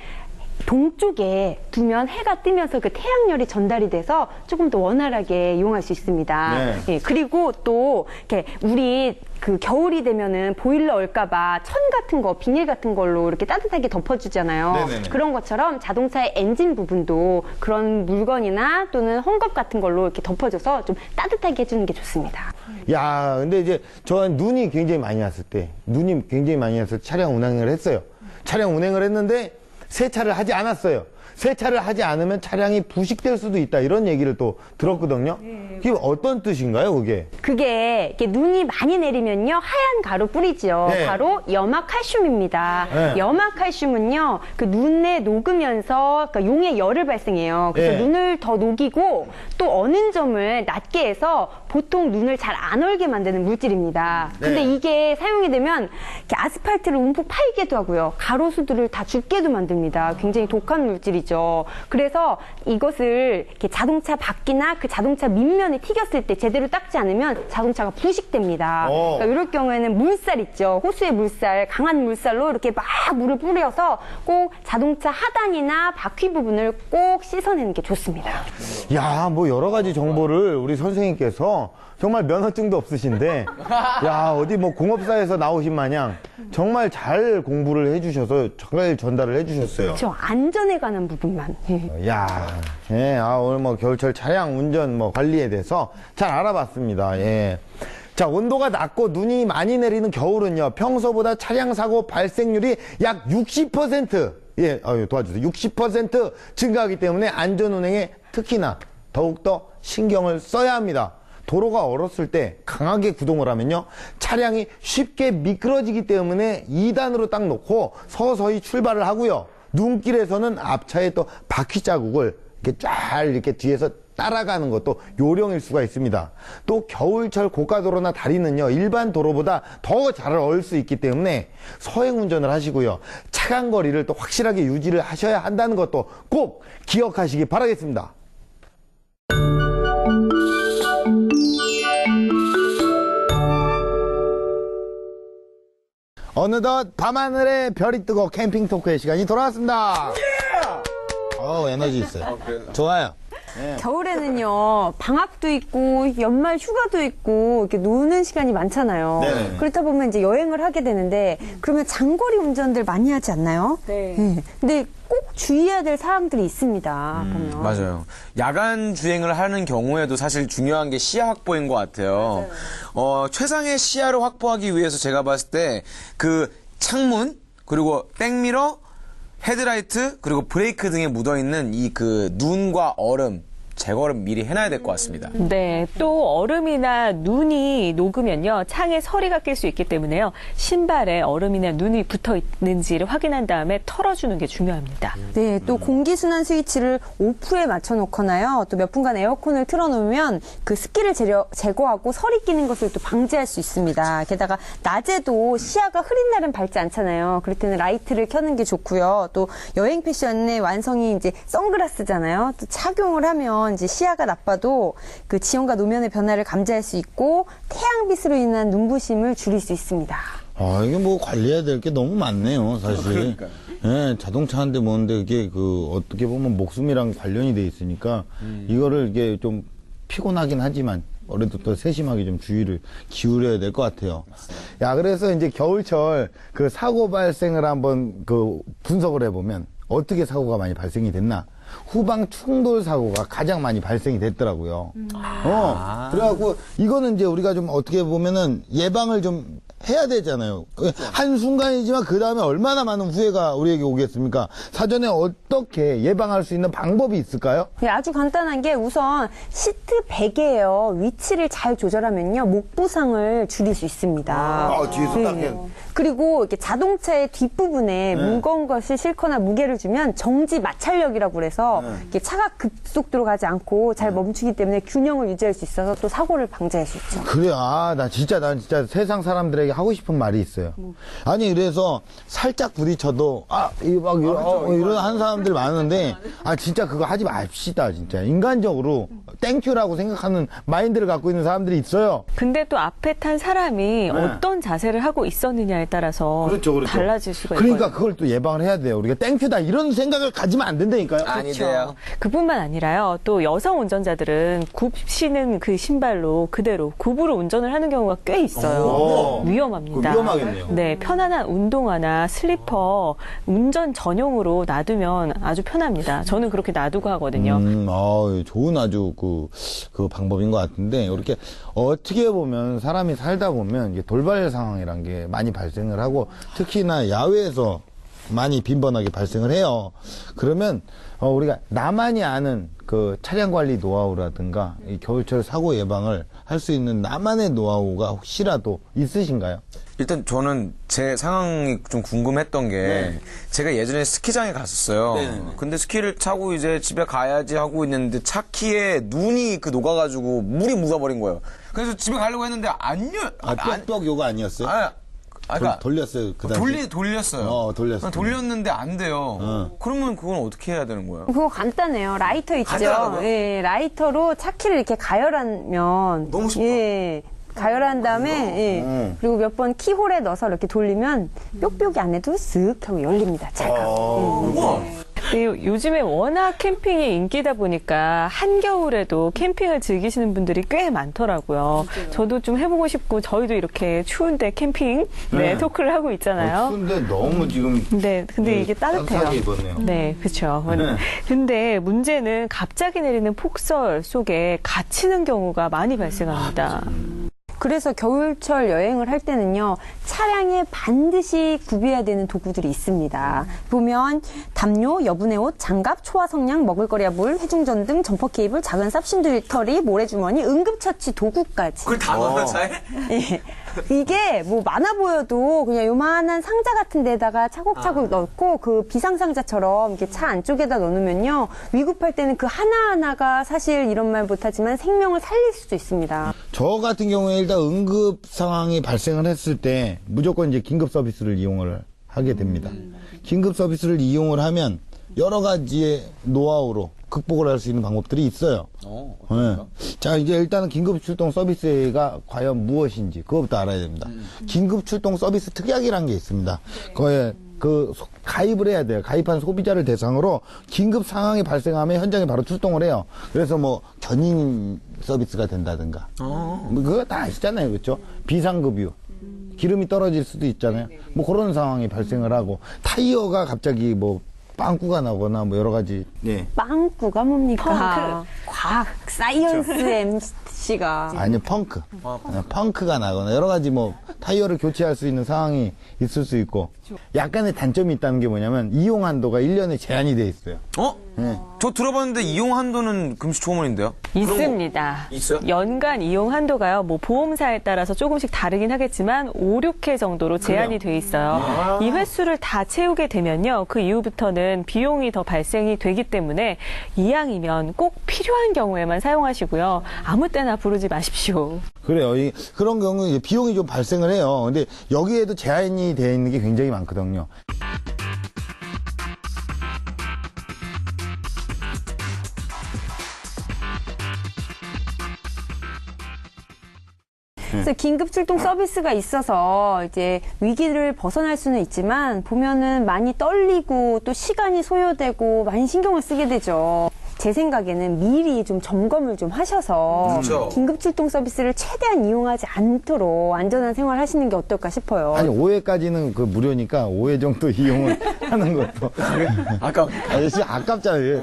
[SPEAKER 9] 동쪽에 두면 해가 뜨면서 그 태양열이 전달이 돼서 조금 더 원활하게 이용할 수 있습니다.
[SPEAKER 1] 네.
[SPEAKER 9] 예, 그리고 또 이렇게 우리 그 겨울이 되면은 보일러 올까봐 천 같은 거, 비닐 같은 걸로 이렇게 따뜻하게 덮어주잖아요.
[SPEAKER 1] 네네네.
[SPEAKER 9] 그런 것처럼 자동차의 엔진 부분도 그런 물건이나 또는 헝겊 같은 걸로 이렇게 덮어줘서 좀 따뜻하게 해주는 게 좋습니다.
[SPEAKER 1] 야, 근데 이제 저 눈이 굉장히 많이 왔을 때, 차량 운행을 했어요. 차량 운행을 했는데 세차를 하지 않았어요. 세차를 하지 않으면 차량이 부식될 수도 있다, 이런 얘기를 또 들었거든요. 그게 어떤 뜻인가요, 그게?
[SPEAKER 9] 그게 이렇게 눈이 많이 내리면요, 하얀 가루 뿌리죠.
[SPEAKER 1] 네.
[SPEAKER 9] 바로 염화칼슘입니다.
[SPEAKER 1] 네.
[SPEAKER 9] 염화칼슘은요, 그 눈에 녹으면서 그러니까 용의 열을 발생해요. 그래서
[SPEAKER 1] 네.
[SPEAKER 9] 눈을 더 녹이고 또 어는 점을 낮게 해서 보통 눈을 잘 안 얼게 만드는 물질입니다.
[SPEAKER 1] 네.
[SPEAKER 9] 근데 이게 사용이 되면 이렇게 아스팔트를 움푹 파이게도 하고요, 가로수들을 다 죽게도 만듭니다. 굉장히 독한 물질이죠. 그래서 이것을 이렇게 자동차 바퀴나 그 자동차 밑면에 튀겼을 때 제대로 닦지 않으면 자동차가 부식됩니다. 그러니까 이럴 경우에는 물살 있죠. 호수의 물살, 강한 물살로 이렇게 막 물을 뿌려서 꼭 자동차 하단이나 바퀴 부분을 꼭 씻어내는 게 좋습니다.
[SPEAKER 1] 야, 뭐 여러 가지 정보를 우리 선생님께서 정말 면허증도 없으신데, 야, 어디 뭐 공업사에서 나오신 마냥 정말 잘 공부를 해주셔서 잘 전달을 해주셨어요.
[SPEAKER 9] 저 안전에 관한 부분만.
[SPEAKER 1] 야, 예, 오늘 뭐 겨울철 차량 운전 뭐 관리에 대해서 잘 알아봤습니다. 예. 자, 온도가 낮고 눈이 많이 내리는 겨울은요, 평소보다 차량 사고 발생률이 약 60%, 예, 도와주세요. 60% 증가하기 때문에 안전운행에 특히나 더욱더 신경을 써야 합니다. 도로가 얼었을 때 강하게 구동을 하면요, 차량이 쉽게 미끄러지기 때문에 2단으로 딱 놓고 서서히 출발을 하고요, 눈길에서는 앞차의 또 바퀴 자국을 이렇게 잘 이렇게 뒤에서 따라가는 것도 요령일 수가 있습니다. 또 겨울철 고가도로나 다리는요, 일반 도로보다 더 잘 얼 수 있기 때문에 서행 운전을 하시고요, 차간 거리를 또 확실하게 유지를 하셔야 한다는 것도 꼭 기억하시기 바라겠습니다. 어느덧 밤하늘에 별이 뜨고 캠핑 토크의 시간이 돌아왔습니다. 에너지 있어요. 좋아요. 네.
[SPEAKER 9] 겨울에는요, 방학도 있고 연말 휴가도 있고 이렇게 노는 시간이 많잖아요.
[SPEAKER 1] 네네.
[SPEAKER 9] 그렇다 보면 이제 여행을 하게 되는데 그러면 장거리 운전들 많이 하지 않나요?
[SPEAKER 2] 네.
[SPEAKER 9] 근데 꼭 주의해야 될 사항들이 있습니다. 보면.
[SPEAKER 3] 맞아요. 야간 주행을 하는 경우에도 사실 중요한 게 시야 확보인 것 같아요. 최상의 시야를 확보하기 위해서 제가 봤을 때 그 창문, 그리고 백미러, 헤드라이트, 그리고 브레이크 등에 묻어있는 이 그 눈과 얼음, 제거를 미리 해놔야 될 것 같습니다.
[SPEAKER 2] 네, 또 얼음이나 눈이 녹으면요, 창에 서리가 낄 수 있기 때문에요, 신발에 얼음이나 눈이 붙어 있는지를 확인한 다음에 털어주는 게 중요합니다.
[SPEAKER 9] 네, 또 공기순환 스위치를 오프에 맞춰놓거나요, 또 몇 분간 에어컨을 틀어놓으면 그 습기를 제거하고 설이 끼는 것을 또 방지할 수 있습니다. 게다가 낮에도 시야가 흐린 날은 밝지 않잖아요. 그럴 때는 라이트를 켜는 게 좋고요. 또 여행 패션의 완성이 이제 선글라스잖아요. 또 착용을 하면 이제 시야가 나빠도 그 지형과 노면의 변화를 감지할 수 있고 태양빛으로 인한 눈부심을 줄일 수 있습니다.
[SPEAKER 1] 이게 뭐 관리해야 될 게 너무 많네요, 사실. 예, 자동차 한 대 모는데 이게 그 어떻게 보면 목숨이랑 관련이 돼 있으니까 이거를 이게 좀 피곤하긴 하지만 그래도 또 세심하게 좀 주의를 기울여야 될 것 같아요. 야, 그래서 이제 겨울철 그 사고 발생을 한번 그 분석을 해보면 어떻게 사고가 많이 발생이 됐나? 후방 충돌 사고가 가장 많이 발생이 됐더라고요. 그래갖고 이거는 이제 우리가 좀 어떻게 보면은 예방을 좀 해야 되잖아요. 한순간이지만 그 다음에 얼마나 많은 후회가 우리에게 오겠습니까? 사전에 어떻게 예방할 수 있는 방법이 있을까요?
[SPEAKER 9] 네, 아주 간단한 게 우선 시트 베개예요. 위치를 잘 조절하면요. 목 부상을 줄일 수 있습니다.
[SPEAKER 1] 뒤에서 딱 해.
[SPEAKER 9] 그리고 이렇게 자동차의 뒷부분에 무거운 것이 싣거나 무게를 주면 정지 마찰력이라고 그래서 이렇게 차가 급속도로 가지 않고 잘 멈추기 때문에 균형을 유지할 수 있어서 또 사고를 방지할 수 있죠.
[SPEAKER 1] 그래, 난 진짜 세상 사람들에게 하고 싶은 말이 있어요. 아니, 그래서 살짝 부딪혀도, 이런 하는 사람들 많은데, 진짜 그거 하지 맙시다, 진짜. 인간적으로 땡큐라고 생각하는 마인드를 갖고 있는 사람들이 있어요.
[SPEAKER 2] 근데 또 앞에 탄 사람이 어떤 자세를 하고 있었느냐에 따라서
[SPEAKER 1] 그렇죠.
[SPEAKER 2] 달라질 수가
[SPEAKER 1] 그러니까
[SPEAKER 2] 있거든요.
[SPEAKER 1] 그걸 또 예방을 해야 돼요. 우리가 땡큐다 이런 생각을 가지면 안 된다니까요.
[SPEAKER 3] 아니래요.
[SPEAKER 2] 그뿐만 아니라요. 또 여성 운전자들은 굽시는 그 신발로 그대로 굽으로 운전을 하는 경우가 꽤 있어요. 위험합니다.
[SPEAKER 1] 위험하겠네요.
[SPEAKER 2] 네, 편안한 운동화나 슬리퍼 운전 전용으로 놔두면 아주 편합니다. 저는 그렇게 놔두고 하거든요.
[SPEAKER 1] 좋은 아주 그 방법인 것 같은데, 이렇게 어떻게 보면 사람이 살다 보면 이게 돌발 상황이란 게 많이 발생을 하고, 특히나 야외에서 많이 빈번하게 발생을 해요. 그러면 우리가 나만이 아는 그 차량 관리 노하우라든가 이 겨울철 사고 예방을 할 수 있는 나만의 노하우가 혹시라도 있으신가요?
[SPEAKER 3] 일단 저는 제 상황이 좀 궁금했던 게 제가 예전에 스키장에 갔었어요. 근데 스키를 차고 이제 집에 가야지 하고 있는데 차 키에 눈이 녹아가지고 물이 묻어버린 거예요. 그래서 집에 가려고 했는데
[SPEAKER 1] 뿅뿅 요거 아니었어요?
[SPEAKER 3] 그러니까
[SPEAKER 1] 돌렸어요. 그 당시.
[SPEAKER 3] 돌렸어요.
[SPEAKER 1] 돌렸어요.
[SPEAKER 3] 돌렸는데 안 돼요. 그러면 그건 어떻게 해야 되는 거예요?
[SPEAKER 9] 그거 간단해요. 라이터 있죠.
[SPEAKER 3] 간단하고요?
[SPEAKER 9] 예, 라이터로 차키를 이렇게 가열하면
[SPEAKER 3] 너무 쉽다.
[SPEAKER 9] 예. 가열한 다음에 그리고 몇 번 키홀에 넣어서 이렇게 돌리면 뾱뾱이 안에도 쓱 하고 열립니다. 차가.
[SPEAKER 2] 요즘에 워낙 캠핑이 인기다 보니까 한겨울에도 캠핑을 즐기시는 분들이 꽤 많더라고요. 저도 좀 해보고 싶고 저희도 이렇게 추운데 캠핑 토크를 하고 있잖아요.
[SPEAKER 1] 추운데 너무 지금.
[SPEAKER 2] 네, 근데 이게 따뜻해요.
[SPEAKER 1] 따뜻하게 입었네요.
[SPEAKER 2] 네, 그렇죠. 근데 문제는 갑자기 내리는 폭설 속에 갇히는 경우가 많이 발생합니다.
[SPEAKER 9] 그래서 겨울철 여행을 할 때는요, 차량에 반드시 구비해야 되는 도구들이 있습니다. 보면 담요, 여분의 옷, 장갑, 초화성냥, 먹을거리와 물, 회중전 등 점퍼 케이블, 작은 쌉신들터리, 모래주머니, 응급처치 도구까지.
[SPEAKER 3] 그걸 다 넣어요, 차에?
[SPEAKER 9] 예. 이게 뭐 많아 보여도 그냥 요만한 상자 같은 데다가 차곡차곡 넣고 그 비상상자처럼 이렇게 차 안쪽에다 넣어놓으면요, 위급할 때는 그 하나하나가 사실 이런 말 못하지만 생명을 살릴 수도 있습니다.
[SPEAKER 1] 저 같은 경우에 일단 응급 상황이 발생을 했을 때 무조건 이제 긴급 서비스를 이용을 하게 됩니다. 긴급 서비스를 이용을 하면 여러 가지의 노하우로 극복을 할 수 있는 방법들이 있어요. 자, 이제 일단은 긴급 출동 서비스가 과연 무엇인지 그것부터 알아야 됩니다. 긴급 출동 서비스 특약이라는 게 있습니다. 그거에 가입을 해야 돼요. 가입한 소비자를 대상으로 긴급 상황이 발생하면 현장에 바로 출동을 해요. 그래서 뭐 견인 서비스가 된다든가. 뭐 그거 다 아시잖아요. 그렇죠? 비상급유. 기름이 떨어질 수도 있잖아요. 뭐 그런 상황이 발생을 하고, 타이어가 갑자기 뭐 빵꾸가 나거나 뭐 여러 가지.
[SPEAKER 9] 빵꾸가 뭡니까? 과학, 사이언스 MC가.
[SPEAKER 1] 아니, 펑크. 펑크가 나거나 여러 가지 뭐 타이어를 교체할 수 있는 상황이 있을 수 있고, 약간의 단점이 있다는 게 뭐냐면 이용 한도가 1년에 제한이 돼 있어요.
[SPEAKER 3] 저 들어봤는데 이용 한도는 금시초문인데요?
[SPEAKER 2] 있습니다.
[SPEAKER 3] 있어요?
[SPEAKER 2] 연간 이용 한도가요, 뭐 보험사에 따라서 조금씩 다르긴 하겠지만 5, 6회 정도로 제한이 돼 있어요. 이 횟수를 다 채우게 되면요, 그 이후부터는 비용이 더 발생이 되기 때문에 이왕이면 꼭 필요한 경우에만 사용하시고요. 아무 때나 부르지 마십시오.
[SPEAKER 1] 그래요. 그런 경우에 비용이 좀 발생을 해요. 근데 여기에도 제한이 되어 있는 게 굉장히 많거든요.
[SPEAKER 9] 그래서 긴급 출동 서비스가 있어서 이제 위기를 벗어날 수는 있지만 보면은 많이 떨리고 또 시간이 소요되고 많이 신경을 쓰게 되죠. 제 생각에는 미리 좀 점검을 좀 하셔서
[SPEAKER 3] 그렇죠.
[SPEAKER 9] 긴급 출동 서비스를 최대한 이용하지 않도록 안전한 생활 하시는 게 어떨까 싶어요.
[SPEAKER 1] 아니, 5회까지는 무료니까 5회 정도 이용을 사는 것도.
[SPEAKER 6] 아까
[SPEAKER 1] 아저씨 아깝잖아요. 야,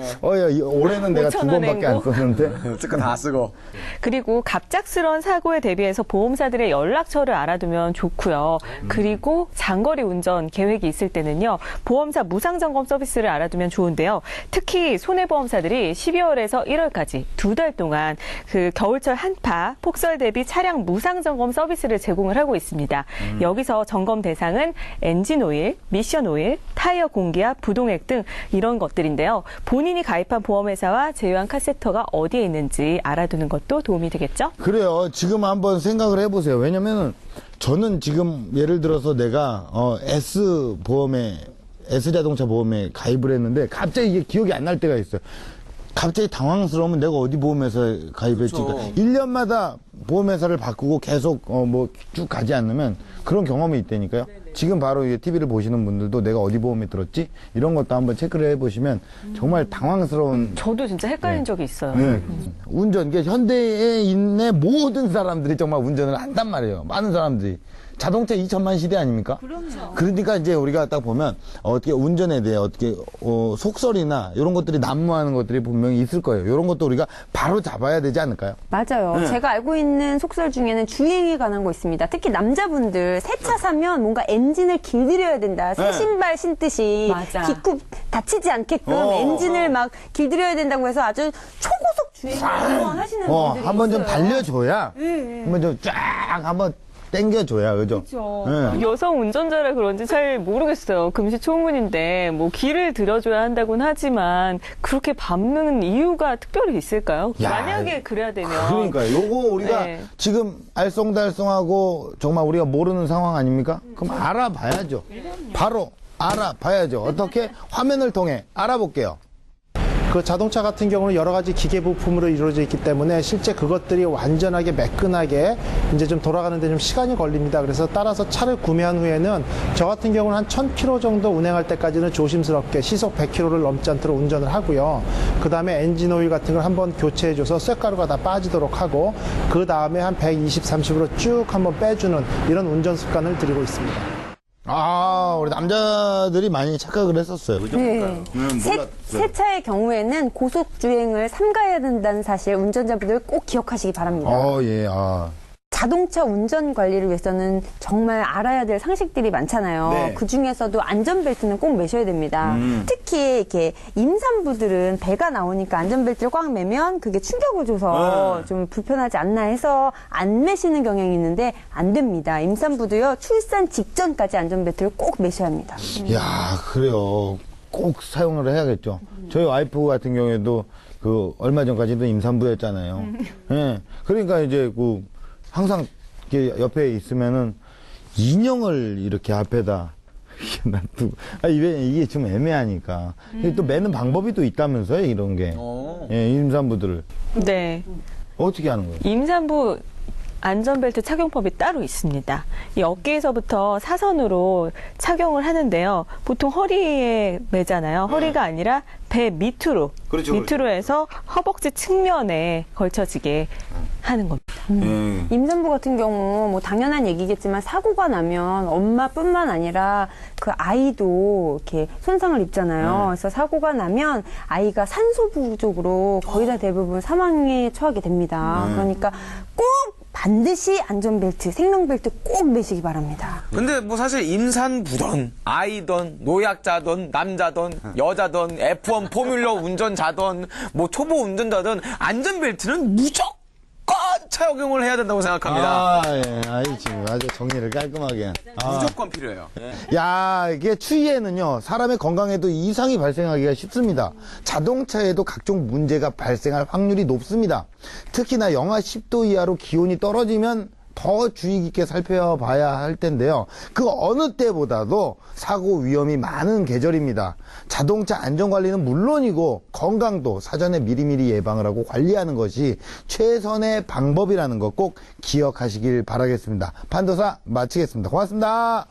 [SPEAKER 1] 올해는 내가 2번밖에 안 썼는데.
[SPEAKER 6] 찍고 다 쓰고.
[SPEAKER 2] 그리고 갑작스러운 사고에 대비해서 보험사들의 연락처를 알아두면 좋고요. 그리고 장거리 운전 계획이 있을 때는요. 보험사 무상점검 서비스를 알아두면 좋은데요. 특히 손해보험사들이 12월에서 1월까지 2달 동안 그 겨울철 한파, 폭설 대비 차량 무상점검 서비스를 제공을 하고 있습니다. 여기서 점검 대상은 엔진 오일, 미션 오일, 타이어 공기압, 부동액 등 이런 것들인데요. 본인이 가입한 보험회사와 제휴한 카센터가 어디에 있는지 알아두는 것도 도움이 되겠죠?
[SPEAKER 1] 그래요. 지금 한번 생각을 해보세요. 왜냐면은 저는 지금 예를 들어서 내가 S자동차 보험에 가입을 했는데 갑자기 이게 기억이 안 날 때가 있어요. 갑자기 당황스러우면 내가 어디 보험회사에 가입했지? 그러니까 1년마다 보험회사를 바꾸고 계속 쭉 가지 않으면 그런 경험이 있다니까요. 지금 바로 TV를 보시는 분들도 내가 어디 보험에 들었지? 이런 것도 한번 체크를 해보시면 정말 당황스러운.
[SPEAKER 2] 저도 진짜 헷갈린 적이 있어요.
[SPEAKER 1] 네. 운전, 현대에 있는 모든 사람들이 정말 운전을 한단 말이에요. 많은 사람들이. 자동차 2천만 시대 아닙니까? 그럼요. 그러니까 이제 우리가 딱 보면 어떻게 운전에 대해 어떻게 속설이나 이런 것들이 난무하는 것들이 분명히 있을 거예요. 이런 것도 우리가 바로 잡아야 되지 않을까요?
[SPEAKER 9] 맞아요.
[SPEAKER 1] 네.
[SPEAKER 9] 제가 알고 있는 속설 중에는 주행에 관한 거 있습니다. 특히 남자분들 새 차 사면 뭔가 엔진을 길들여야 된다. 새 신발 신듯이
[SPEAKER 2] 맞아.
[SPEAKER 9] 기쿠 다치지 않게끔 엔진을 막 길들여야 된다고 해서 아주 초고속 주행을 하시는 분들이
[SPEAKER 1] 한번 좀
[SPEAKER 9] 있어요.
[SPEAKER 1] 달려줘야 한번 좀 쫙 한번 땡겨줘야, 그죠?
[SPEAKER 2] 그렇죠.
[SPEAKER 1] 네.
[SPEAKER 2] 여성 운전자라 그런지 잘 모르겠어요. 금시초문인데 뭐 길을 들여줘야 한다고는 하지만 그렇게 밟는 이유가 특별히 있을까요?
[SPEAKER 1] 야,
[SPEAKER 2] 만약에 그래야 되면
[SPEAKER 1] 그러니까요. 요거 우리가
[SPEAKER 2] 네.
[SPEAKER 1] 지금 알쏭달쏭하고 정말 우리가 모르는 상황 아닙니까? 그럼 알아봐야죠. 바로 알아봐야죠. 어떻게? 화면을 통해 알아볼게요.
[SPEAKER 5] 그 자동차 같은 경우는 여러 가지 기계 부품으로 이루어져 있기 때문에 실제 그것들이 완전하게 매끈하게 이제 좀 돌아가는데 좀 시간이 걸립니다. 그래서 따라서 차를 구매한 후에는 저 같은 경우는 한 1000km 정도 운행할 때까지는 조심스럽게 시속 100km를 넘지 않도록 운전을 하고요. 그 다음에 엔진 오일 같은 걸 한번 교체해줘서 쇳가루가 다 빠지도록 하고 그 다음에 한 120, 30으로 쭉 한번 빼주는 이런 운전 습관을 들이고 있습니다.
[SPEAKER 1] 우리 남자들이 많이 착각을 했었어요. 그죠?
[SPEAKER 9] 네. 새 차의 경우에는 고속 주행을 삼가해야 된다는 사실 운전자분들 꼭 기억하시기 바랍니다.
[SPEAKER 1] 예,
[SPEAKER 9] 자동차 운전 관리를 위해서는 정말 알아야 될 상식들이 많잖아요.
[SPEAKER 1] 네.
[SPEAKER 9] 그 중에서도 안전벨트는 꼭 매셔야 됩니다. 특히 이렇게 임산부들은 배가 나오니까 안전벨트를 꽉 매면 그게 충격을 줘서 좀 불편하지 않나 해서 안 매시는 경향이 있는데 안 됩니다. 임산부도요, 출산 직전까지 안전벨트를 꼭 매셔야 합니다.
[SPEAKER 1] 야, 그래요. 꼭 사용을 해야겠죠. 저희 와이프 같은 경우에도 얼마 전까지도 임산부였잖아요. 예. 그러니까 이제 항상 이렇게 옆에 있으면은 인형을 이렇게 앞에다 놔두고 이게 좀 애매하니까 또 매는 방법이 또 있다면서요, 이런 게. 예, 임산부들을
[SPEAKER 2] 네.
[SPEAKER 1] 어떻게 하는 거예요?
[SPEAKER 2] 임산부 안전벨트 착용법이 따로 있습니다. 이 어깨에서부터 사선으로 착용을 하는데요. 보통 허리에 매잖아요. 허리가 아니라 배 밑으로, 밑으로 해서 허벅지 측면에 걸쳐지게 하는 겁니다.
[SPEAKER 9] 임산부 같은 경우 뭐 당연한 얘기겠지만 사고가 나면 엄마뿐만 아니라 그 아이도 이렇게 손상을 입잖아요. 그래서 사고가 나면 아이가 산소 부족으로 거의 다 대부분 사망에 처하게 됩니다. 그러니까 꼭 반드시 안전벨트, 생명벨트 꼭 매시기 바랍니다.
[SPEAKER 6] 근데 뭐 사실 임산부든 아이든 노약자든 남자든 여자든 F1 포뮬러 운전자든 뭐 초보 운전자든 안전벨트는 무조건 착용을 해야 된다고 생각합니다.
[SPEAKER 1] 지금 아주 정리를 깔끔하게.
[SPEAKER 6] 무조건 필요해요.
[SPEAKER 1] 야, 이게 추위에는요, 사람의 건강에도 이상이 발생하기가 쉽습니다. 자동차에도 각종 문제가 발생할 확률이 높습니다. 특히나 영하 10도 이하로 기온이 떨어지면 더 주의 깊게 살펴봐야 할 텐데요. 그 어느 때보다도 사고 위험이 많은 계절입니다. 자동차 안전관리는 물론이고 건강도 사전에 미리미리 예방을 하고 관리하는 것이 최선의 방법이라는 것 꼭 기억하시길 바라겠습니다. 판도사 마치겠습니다. 고맙습니다.